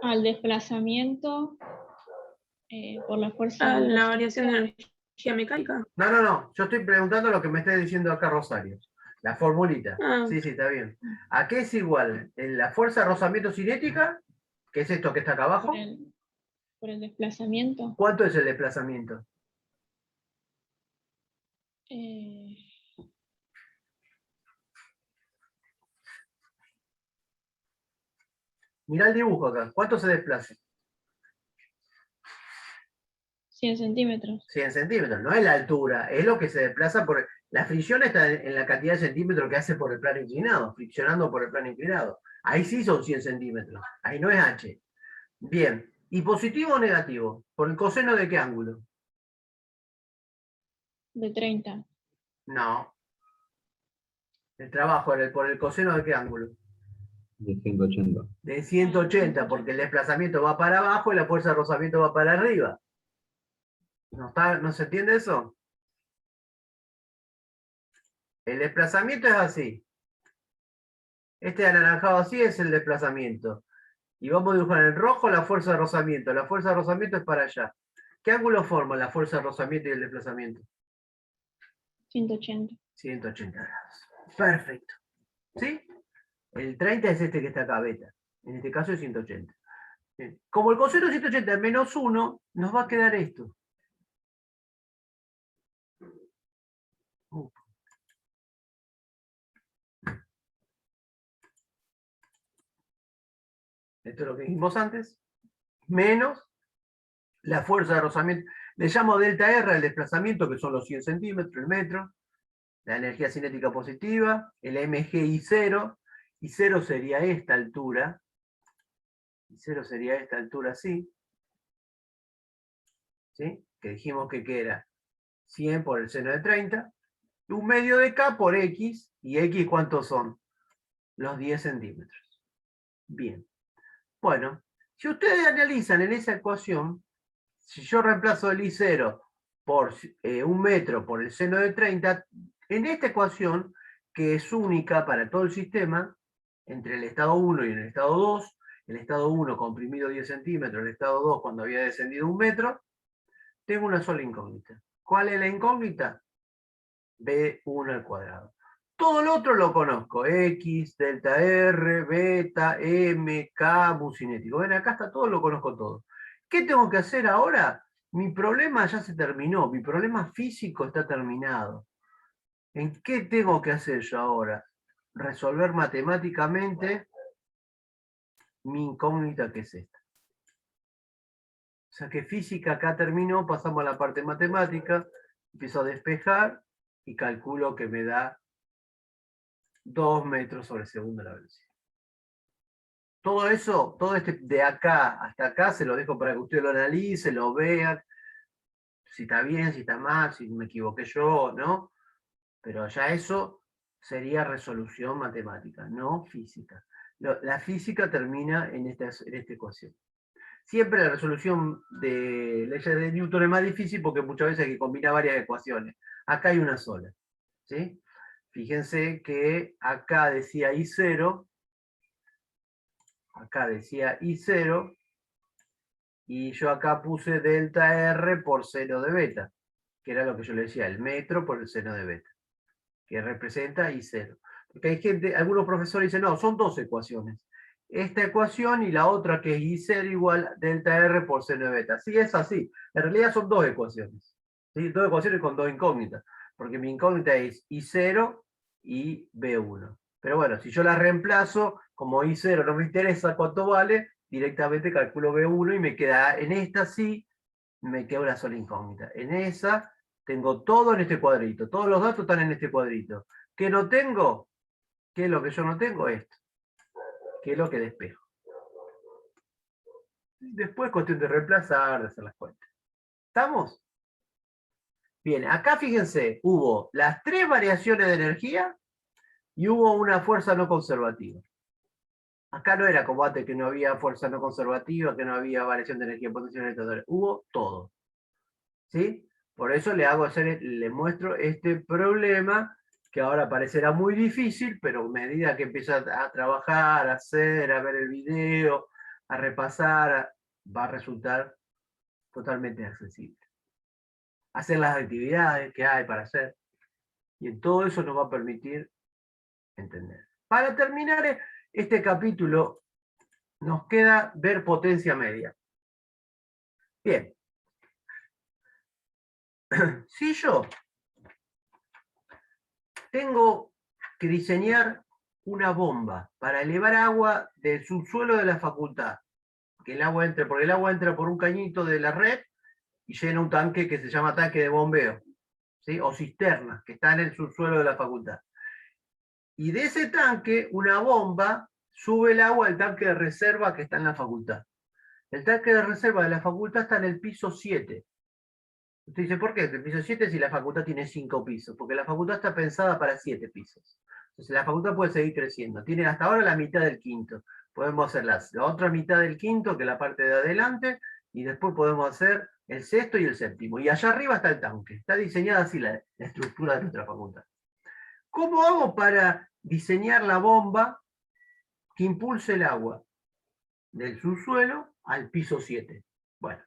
Al desplazamiento por la fuerza Ah, de la los... variación de energía mecánica. No. Yo estoy preguntando lo que me está diciendo acá Rosario. La formulita. Ah, Sí, está bien. ¿A qué es igual la fuerza de rozamiento cinética? ¿Qué es esto que está acá abajo? por el desplazamiento. ¿Cuánto es el desplazamiento? Eh, Mirá el dibujo acá. ¿Cuánto se desplaza? 100 centímetros. 100 centímetros. No es la altura, es lo que se desplaza por... La fricción está en la cantidad de centímetros que hace por el plano inclinado, friccionando por el plano inclinado. Ahí sí son 100 centímetros. Ahí no es h. Bien. ¿Y positivo o negativo? ¿Por el coseno de qué ángulo? De 30. No. El trabajo era por el coseno de qué ángulo? De 180. De 180, porque el desplazamiento va para abajo y la fuerza de rozamiento va para arriba. ¿No se entiende eso? El desplazamiento es así. Este anaranjado así es el desplazamiento. Y vamos a dibujar en rojo la fuerza de rozamiento. La fuerza de rozamiento es para allá. ¿Qué ángulo forma la fuerza de rozamiento y el desplazamiento? 180. 180 grados. Perfecto. ¿Sí? El 30 es este que está acá, beta. En este caso es 180. Bien. Como el coseno de 180 es menos 1, nos va a quedar esto. Esto es lo que dijimos antes. Menos la fuerza de rozamiento. Le llamo delta R al desplazamiento, que son los 100 centímetros, el metro. La energía cinética positiva, el MGI0. Y 0 sería esta altura. Y 0 sería esta altura así. ¿Sí? Que dijimos que era 100 por el seno de 30. Y un medio de K por X. ¿Y X cuántos son? Los 10 centímetros. Bien. Bueno, si ustedes analizan en esa ecuación, si yo reemplazo el I0 por 1 metro por el seno de 30, en esta ecuación, que es única para todo el sistema, entre el estado 1 y el estado 2, el estado 1 comprimido 10 centímetros, el estado 2 cuando había descendido 1 metro, tengo una sola incógnita. ¿Cuál es la incógnita? B1 al cuadrado. Todo lo otro lo conozco. X, delta R, beta, M, K, mu cinético. Ven, acá está todo, lo conozco todo. ¿Qué tengo que hacer ahora? Mi problema ya se terminó. Mi problema físico está terminado. ¿En qué tengo que hacer yo ahora? Resolver matemáticamente mi incógnita, que es esta. O sea que física acá terminó, pasamos a la parte matemática, empiezo a despejar y calculo que me da 2 metros sobre segundo la velocidad. Todo eso, todo este de acá hasta acá, se lo dejo para que ustedes lo analicen, lo vean, si está bien, si está mal, si me equivoqué yo, ¿no? Pero ya eso sería resolución matemática, no física. La física termina en esta ecuación. Siempre la resolución de leyes de Newton es más difícil porque muchas veces hay que combinar varias ecuaciones. Acá hay una sola. ¿Sí? Fíjense que acá decía I0, y yo acá puse delta R por seno de beta, que era lo que yo le decía, el metro por el seno de beta, que representa I0. Porque hay gente, algunos profesores dicen, no, son dos ecuaciones. Esta ecuación y la otra que es I0 igual delta R por seno de beta. Sí, es así. En realidad son dos ecuaciones. ¿Sí? Dos ecuaciones con dos incógnitas. Porque mi incógnita es I0 y B1. Pero bueno, si yo las reemplazo, como I0 no me interesa cuánto vale, directamente calculo B1 y me queda, en esta sí, me queda una sola incógnita. En esa tengo todo en este cuadrito. Todos los datos están en este cuadrito. ¿Qué no tengo? ¿Qué es lo que yo no tengo? Esto. ¿Qué es lo que despejo? Después cuestión de reemplazar, de hacer las cuentas. ¿Estamos? Bien, acá fíjense, hubo las 3 variaciones de energía y hubo una fuerza no conservativa. Acá no era como antes que no había fuerza no conservativa, que no había variación de energía potencial, hubo todo. ¿Sí? Por eso le muestro este problema que ahora parecerá muy difícil, pero a medida que empieza a trabajar, a hacer, a ver el video, a repasar, va a resultar totalmente accesible. Hacer las actividades que hay para hacer, y en todo eso nos va a permitir entender. Para terminar este capítulo, nos queda ver potencia media. Bien. Si yo tengo que diseñar una bomba para elevar agua del subsuelo de la facultad, que el agua entre, porque el agua entra por un cañito de la red y llena un tanque que se llama tanque de bombeo, ¿sí? O cisterna, que está en el subsuelo de la facultad. Y de ese tanque, una bomba sube el agua al tanque de reserva que está en la facultad. El tanque de reserva de la facultad está en el piso 7. Usted dice, ¿por qué? El piso 7 si la facultad tiene 5 pisos, porque la facultad está pensada para 7 pisos. Entonces la facultad puede seguir creciendo. Tiene hasta ahora la mitad del quinto. Podemos hacer la otra mitad del quinto, que es la parte de adelante, y después podemos hacer el sexto y el séptimo. Y allá arriba está el tanque. Está diseñada así la estructura de nuestra facultad. ¿Cómo hago para diseñar la bomba que impulse el agua? del subsuelo al piso 7. Bueno.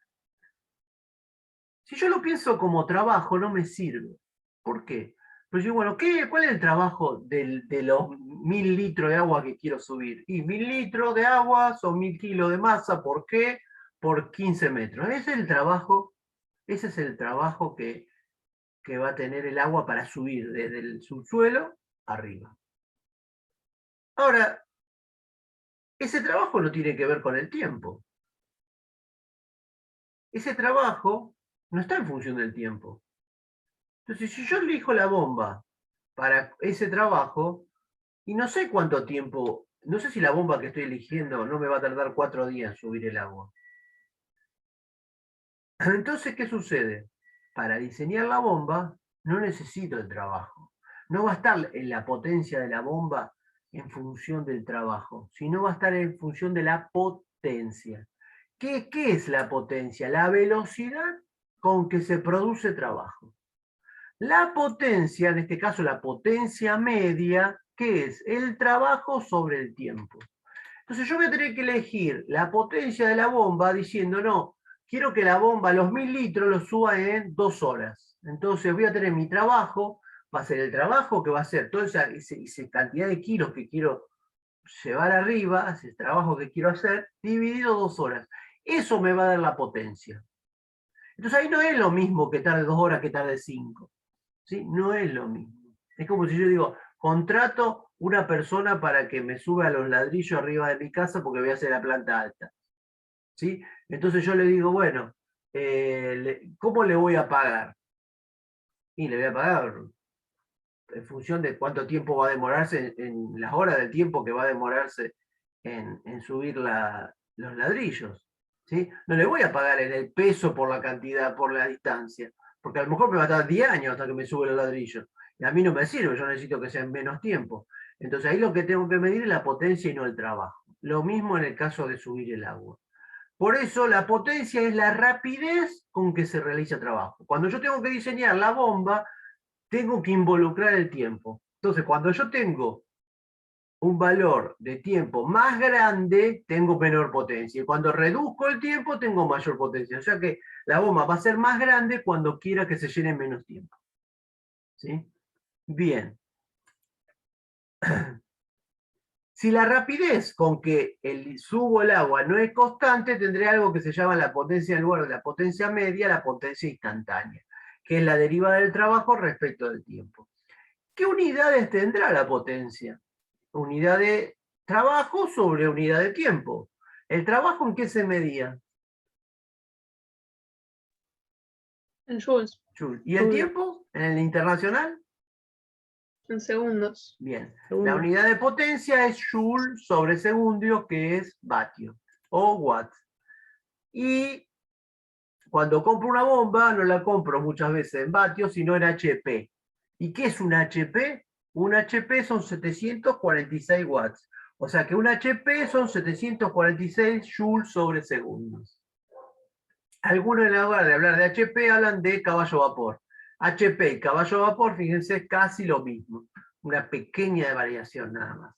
Si yo lo pienso como trabajo, no me sirve. ¿Por qué? Pues yo, bueno, ¿cuál es el trabajo de los 1000 litros de agua que quiero subir? Y 1000 litros de agua son 1000 kilos de masa. ¿Por qué? Por 15 metros. Ese es el trabajo que va a tener el agua para subir desde el subsuelo arriba. Ahora, ese trabajo no tiene que ver con el tiempo. Ese trabajo no está en función del tiempo. Entonces, si yo elijo la bomba para ese trabajo, y no sé cuánto tiempo, no sé si la bomba que estoy eligiendo no me va a tardar 4 días subir el agua. Entonces, ¿qué sucede? Para diseñar la bomba no necesito el trabajo. No va a estar en la potencia de la bomba en función del trabajo, sino va a estar en función de la potencia. ¿Qué es la potencia? La velocidad con que se produce trabajo. La potencia, en este caso la potencia media, ¿qué es? El trabajo sobre el tiempo. Entonces yo voy a tener que elegir la potencia de la bomba diciendo, no, quiero que la bomba, los 1000 litros, los suba en 2 horas. Entonces voy a tener mi trabajo, va a ser el trabajo que va a ser toda esa cantidad de kilos que quiero llevar arriba, ese trabajo que quiero hacer, dividido 2 horas. Eso me va a dar la potencia. Entonces ahí no es lo mismo que tarde 2 horas que tarde 5. ¿Sí? No es lo mismo. Es como si yo digo, contrato una persona para que me suba los ladrillos arriba de mi casa porque voy a hacer la planta alta. ¿Sí? Entonces yo le digo, bueno, ¿cómo le voy a pagar? Y le voy a pagar en función de cuánto tiempo va a demorarse, en las horas del tiempo que va a demorarse en subir los ladrillos. ¿Sí? No le voy a pagar en el peso por la cantidad, por la distancia, porque a lo mejor me va a tardar 10 años hasta que me sube los ladrillos. Y a mí no me sirve, yo necesito que sea en menos tiempo. Entonces ahí lo que tengo que medir es la potencia y no el trabajo. Lo mismo en el caso de subir el agua. Por eso la potencia es la rapidez con que se realiza trabajo. Cuando yo tengo que diseñar la bomba, tengo que involucrar el tiempo. Entonces, cuando yo tengo un valor de tiempo más grande, tengo menor potencia. Y cuando reduzco el tiempo, tengo mayor potencia. O sea que la bomba va a ser más grande cuando quiera que se llene en menos tiempo. ¿Sí? Bien. Si la rapidez con que subo el agua no es constante, tendré algo que se llama la potencia, en lugar de la potencia media, la potencia instantánea, que es la deriva del trabajo respecto del tiempo. ¿Qué unidades tendrá la potencia? Unidad de trabajo sobre unidad de tiempo. ¿El trabajo en qué se medía? En joules, Joule. ¿Y el tiempo en el internacional? en segundos. Bien. La Segundo. unidad de potencia es joule sobre segundo, que es vatio o watt. Y cuando compro una bomba, no la compro muchas veces en vatios, sino en HP. ¿Y qué es un HP? Un HP son 746 watts. O sea que un HP son 746 joules sobre segundos. Algunos en lugar de hablar de HP hablan de caballo vapor. HP y caballo vapor, fíjense, es casi lo mismo. Una pequeña variación nada más.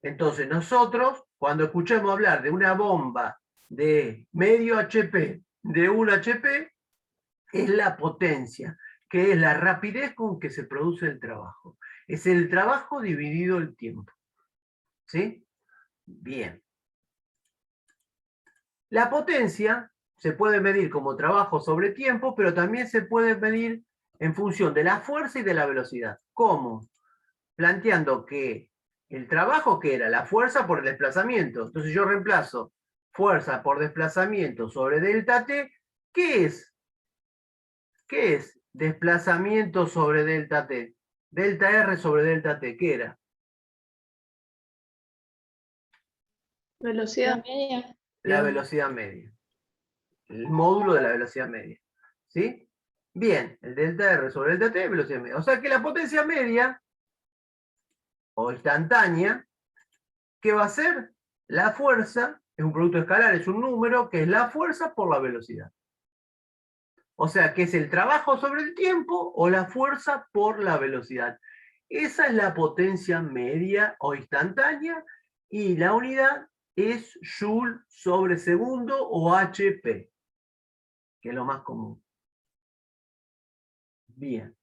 Entonces nosotros, cuando escuchemos hablar de una bomba de medio HP, de 1 HP, es la potencia, que es la rapidez con que se produce el trabajo. Es el trabajo dividido el tiempo. ¿Sí? Bien. La potencia se puede medir como trabajo sobre tiempo, pero también se puede medir en función de la fuerza y de la velocidad. ¿Cómo? Planteando que el trabajo que era la fuerza por el desplazamiento. Entonces yo reemplazo fuerza por desplazamiento sobre delta T. ¿Qué es? ¿Qué es desplazamiento sobre delta T? Delta R sobre delta T, ¿qué era? La Velocidad. media. La velocidad media. El módulo de la velocidad media. ¿Sí? Bien, el delta R sobre delta T, velocidad media. O sea que la potencia media, o instantánea, ¿qué va a ser? La fuerza, es un producto escalar, es un número, que es la fuerza por la velocidad. O sea, que es el trabajo sobre el tiempo o la fuerza por la velocidad. Esa es la potencia media o instantánea, y la unidad es Joule sobre segundo o HP, que es lo más común. Bien.